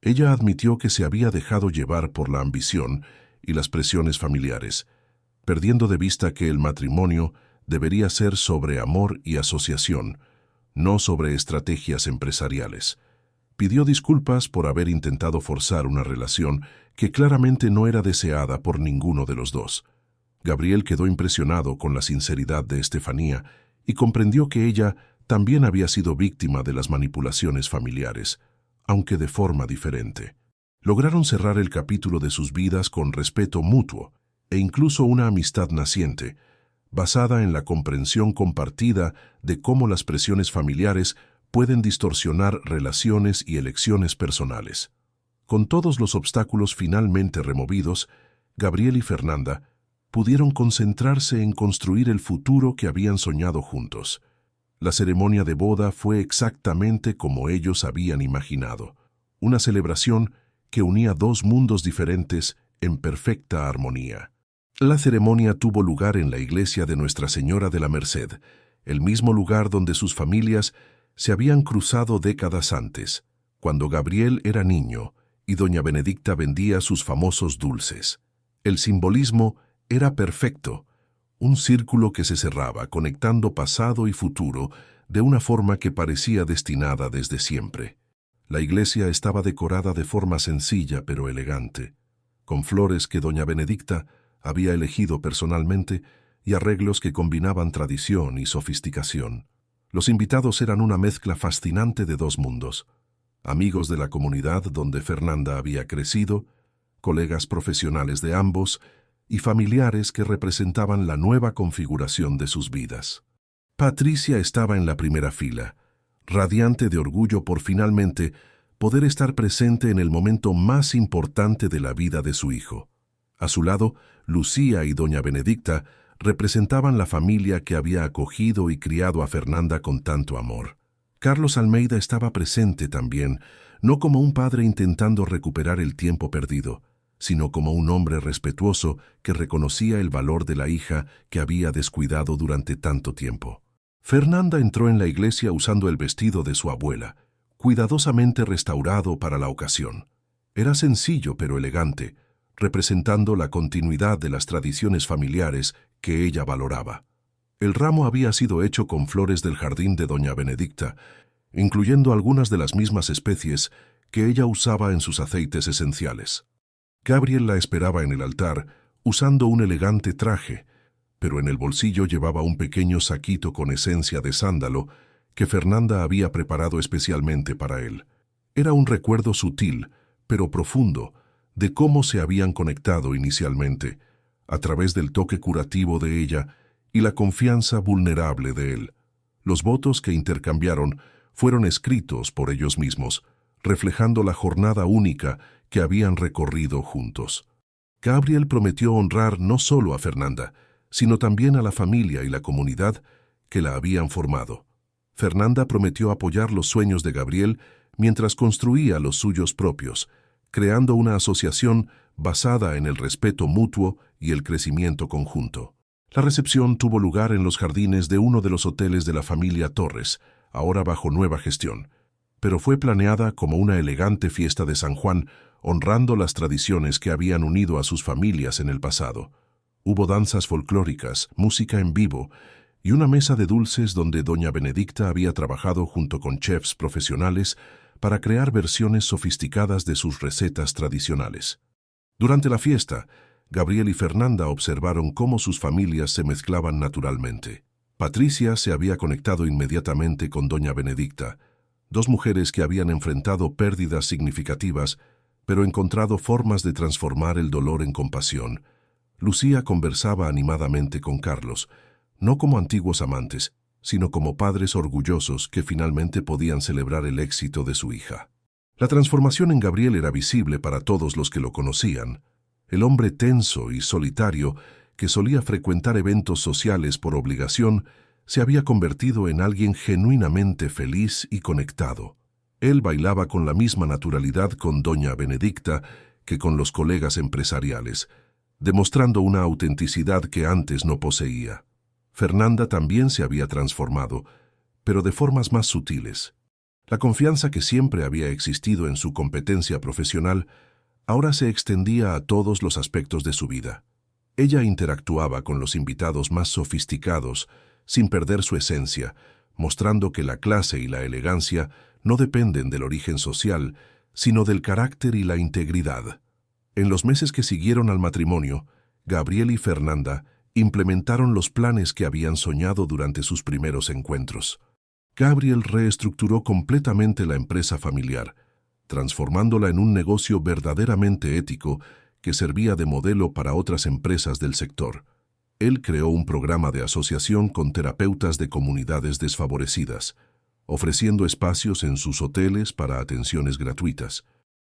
Ella admitió que se había dejado llevar por la ambición y las presiones familiares, perdiendo de vista que el matrimonio debería ser sobre amor y asociación, no sobre estrategias empresariales. Pidió disculpas por haber intentado forzar una relación que claramente no era deseada por ninguno de los dos. Gabriel quedó impresionado con la sinceridad de Estefanía y comprendió que ella también había sido víctima de las manipulaciones familiares, aunque de forma diferente. Lograron cerrar el capítulo de sus vidas con respeto mutuo e incluso una amistad naciente, basada en la comprensión compartida de cómo las presiones familiares pueden distorsionar relaciones y elecciones personales. Con todos los obstáculos finalmente removidos, Gabriel y Fernanda pudieron concentrarse en construir el futuro que habían soñado juntos. La ceremonia de boda fue exactamente como ellos habían imaginado, una celebración que unía dos mundos diferentes en perfecta armonía. La ceremonia tuvo lugar en la iglesia de Nuestra Señora de la Merced, el mismo lugar donde sus familias se habían cruzado décadas antes, cuando Gabriel era niño y doña Benedicta vendía sus famosos dulces. El simbolismo era perfecto, un círculo que se cerraba conectando pasado y futuro de una forma que parecía destinada desde siempre. La iglesia estaba decorada de forma sencilla pero elegante, con flores que doña Benedicta había elegido personalmente y arreglos que combinaban tradición y sofisticación. Los invitados eran una mezcla fascinante de dos mundos: amigos de la comunidad donde Fernanda había crecido, colegas profesionales de ambos y familiares que representaban la nueva configuración de sus vidas. Patricia estaba en la primera fila, radiante de orgullo por finalmente poder estar presente en el momento más importante de la vida de su hijo. A su lado, Lucía y doña Benedicta representaban la familia que había acogido y criado a Fernanda con tanto amor. Carlos Almeida estaba presente también, no como un padre intentando recuperar el tiempo perdido, sino como un hombre respetuoso que reconocía el valor de la hija que había descuidado durante tanto tiempo. Fernanda entró en la iglesia usando el vestido de su abuela, cuidadosamente restaurado para la ocasión. Era sencillo pero elegante, representando la continuidad de las tradiciones familiares que ella valoraba. El ramo había sido hecho con flores del jardín de doña Benedicta, incluyendo algunas de las mismas especies que ella usaba en sus aceites esenciales. Gabriel la esperaba en el altar, usando un elegante traje, pero en el bolsillo llevaba un pequeño saquito con esencia de sándalo que Fernanda había preparado especialmente para él. Era un recuerdo sutil, pero profundo, de cómo se habían conectado inicialmente, a través del toque curativo de ella y la confianza vulnerable de él. Los votos que intercambiaron fueron escritos por ellos mismos, reflejando la jornada única que habían recorrido juntos. Gabriel prometió honrar no solo a Fernanda, sino también a la familia y la comunidad que la habían formado. Fernanda prometió apoyar los sueños de Gabriel mientras construía los suyos propios, creando una asociación basada en el respeto mutuo y el crecimiento conjunto. La recepción tuvo lugar en los jardines de uno de los hoteles de la familia Torres, ahora bajo nueva gestión, pero fue planeada como una elegante fiesta de San Juan, honrando las tradiciones que habían unido a sus familias en el pasado. Hubo danzas folclóricas, música en vivo y una mesa de dulces donde doña Benedicta había trabajado junto con chefs profesionales para crear versiones sofisticadas de sus recetas tradicionales. Durante la fiesta, Gabriel y Fernanda observaron cómo sus familias se mezclaban naturalmente. Patricia se había conectado inmediatamente con doña Benedicta, dos mujeres que habían enfrentado pérdidas significativas, pero encontrado formas de transformar el dolor en compasión. Lucía conversaba animadamente con Carlos, no como antiguos amantes, sino como padres orgullosos que finalmente podían celebrar el éxito de su hija. La transformación en Gabriel era visible para todos los que lo conocían. El hombre tenso y solitario, que solía frecuentar eventos sociales por obligación, se había convertido en alguien genuinamente feliz y conectado. Él bailaba con la misma naturalidad con doña Benedicta que con los colegas empresariales, demostrando una autenticidad que antes no poseía. Fernanda también se había transformado, pero de formas más sutiles. La confianza que siempre había existido en su competencia profesional ahora se extendía a todos los aspectos de su vida. Ella interactuaba con los invitados más sofisticados, sin perder su esencia, mostrando que la clase y la elegancia no dependen del origen social, sino del carácter y la integridad. En los meses que siguieron al matrimonio, Gabriel y Fernanda implementaron los planes que habían soñado durante sus primeros encuentros. Gabriel reestructuró completamente la empresa familiar, transformándola en un negocio verdaderamente ético que servía de modelo para otras empresas del sector. Él creó un programa de asociación con terapeutas de comunidades desfavorecidas, ofreciendo espacios en sus hoteles para atenciones gratuitas.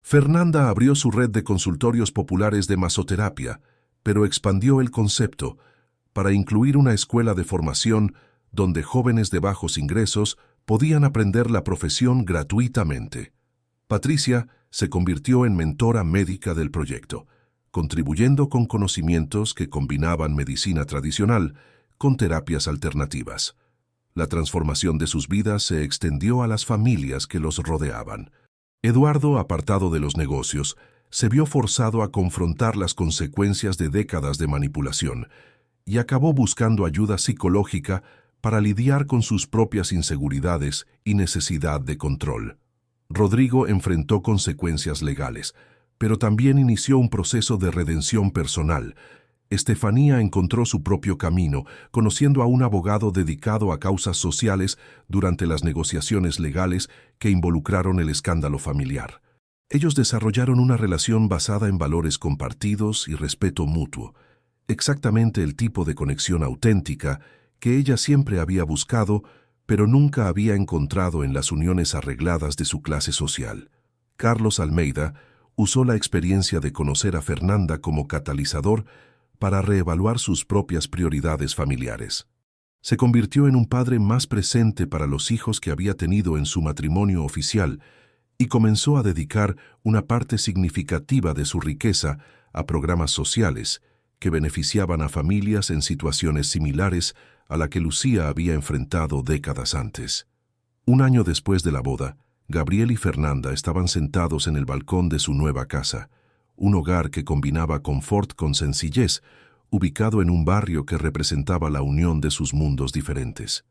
Fernanda abrió su red de consultorios populares de masoterapia, pero expandió el concepto para incluir una escuela de formación donde jóvenes de bajos ingresos podían aprender la profesión gratuitamente. Patricia se convirtió en mentora médica del proyecto, contribuyendo con conocimientos que combinaban medicina tradicional con terapias alternativas. La transformación de sus vidas se extendió a las familias que los rodeaban. Eduardo, apartado de los negocios, se vio forzado a confrontar las consecuencias de décadas de manipulación y acabó buscando ayuda psicológica para lidiar con sus propias inseguridades y necesidad de control. Rodrigo enfrentó consecuencias legales, pero también inició un proceso de redención personal. Estefanía encontró su propio camino, conociendo a un abogado dedicado a causas sociales durante las negociaciones legales que involucraron el escándalo familiar. Ellos desarrollaron una relación basada en valores compartidos y respeto mutuo, exactamente el tipo de conexión auténtica que ella siempre había buscado, pero nunca había encontrado en las uniones arregladas de su clase social. Carlos Almeida usó la experiencia de conocer a Fernanda como catalizador para reevaluar sus propias prioridades familiares. Se convirtió en un padre más presente para los hijos que había tenido en su matrimonio oficial y comenzó a dedicar una parte significativa de su riqueza a programas sociales que beneficiaban a familias en situaciones similares a la que Lucía había enfrentado décadas antes. Un año después de la boda, Gabriel y Fernanda estaban sentados en el balcón de su nueva casa, un hogar que combinaba confort con sencillez, ubicado en un barrio que representaba la unión de sus mundos diferentes.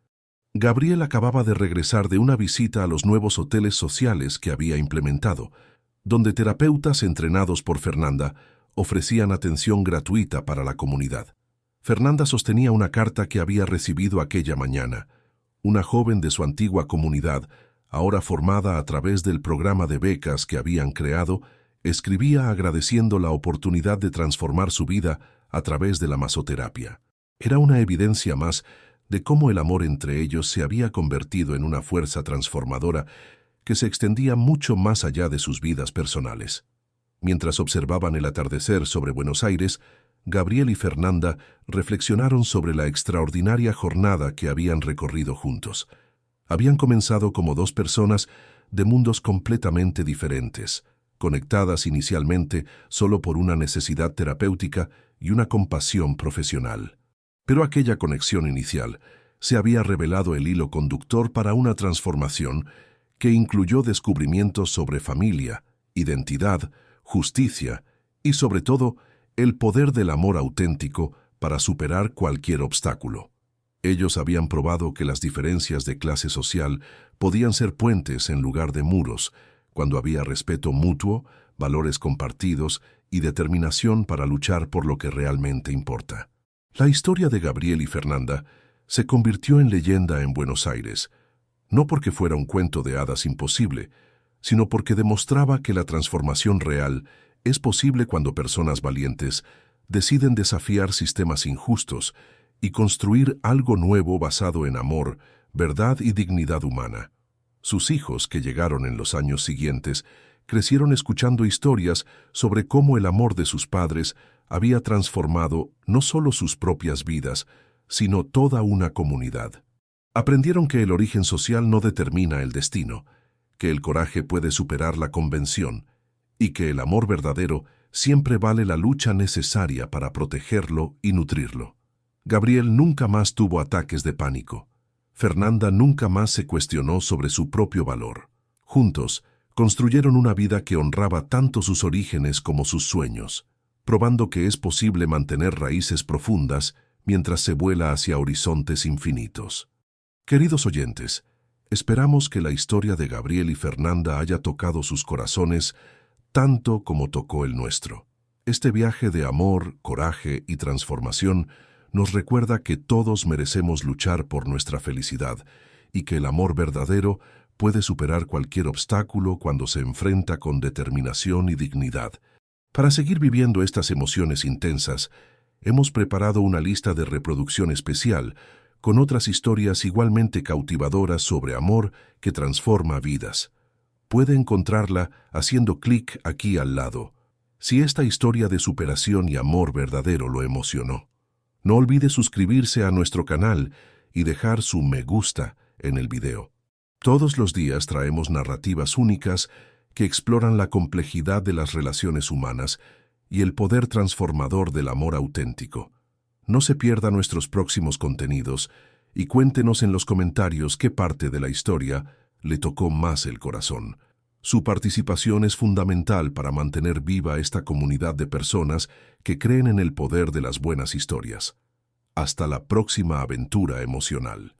Gabriel acababa de regresar de una visita a los nuevos hoteles sociales que había implementado, donde terapeutas entrenados por Fernanda ofrecían atención gratuita para la comunidad. Fernanda sostenía una carta que había recibido aquella mañana. Una joven de su antigua comunidad, ahora formada a través del programa de becas que habían creado, escribía agradeciendo la oportunidad de transformar su vida a través de la masoterapia. Era una evidencia más de cómo el amor entre ellos se había convertido en una fuerza transformadora que se extendía mucho más allá de sus vidas personales. Mientras observaban el atardecer sobre Buenos Aires, Gabriel y Fernanda reflexionaron sobre la extraordinaria jornada que habían recorrido juntos. Habían comenzado como dos personas de mundos completamente diferentes, conectadas inicialmente solo por una necesidad terapéutica y una compasión profesional. Pero aquella conexión inicial se había revelado el hilo conductor para una transformación que incluyó descubrimientos sobre familia, identidad, justicia y, sobre todo, el poder del amor auténtico para superar cualquier obstáculo. Ellos habían probado que las diferencias de clase social podían ser puentes en lugar de muros, cuando había respeto mutuo, valores compartidos y determinación para luchar por lo que realmente importa. La historia de Gabriel y Fernanda se convirtió en leyenda en Buenos Aires, no porque fuera un cuento de hadas imposible, sino porque demostraba que la transformación real es posible cuando personas valientes deciden desafiar sistemas injustos y construir algo nuevo basado en amor, verdad y dignidad humana. Sus hijos, que llegaron en los años siguientes, crecieron escuchando historias sobre cómo el amor de sus padres había transformado no solo sus propias vidas, sino toda una comunidad. Aprendieron que el origen social no determina el destino, que el coraje puede superar la convención y que el amor verdadero siempre vale la lucha necesaria para protegerlo y nutrirlo. Gabriel nunca más tuvo ataques de pánico. Fernanda nunca más se cuestionó sobre su propio valor. Juntos, construyeron una vida que honraba tanto sus orígenes como sus sueños, probando que es posible mantener raíces profundas mientras se vuela hacia horizontes infinitos. Queridos oyentes, esperamos que la historia de Gabriel y Fernanda haya tocado sus corazones tanto como tocó el nuestro. Este viaje de amor, coraje y transformación nos recuerda que todos merecemos luchar por nuestra felicidad y que el amor verdadero puede superar cualquier obstáculo cuando se enfrenta con determinación y dignidad. Para seguir viviendo estas emociones intensas, hemos preparado una lista de reproducción especial con otras historias igualmente cautivadoras sobre amor que transforma vidas. Puede encontrarla haciendo clic aquí al lado. Si esta historia de superación y amor verdadero lo emocionó, no olvide suscribirse a nuestro canal y dejar su me gusta en el video. Todos los días traemos narrativas únicas que exploran la complejidad de las relaciones humanas y el poder transformador del amor auténtico. No se pierda nuestros próximos contenidos y cuéntenos en los comentarios qué parte de la historia le tocó más el corazón. Su participación es fundamental para mantener viva esta comunidad de personas que creen en el poder de las buenas historias. Hasta la próxima aventura emocional.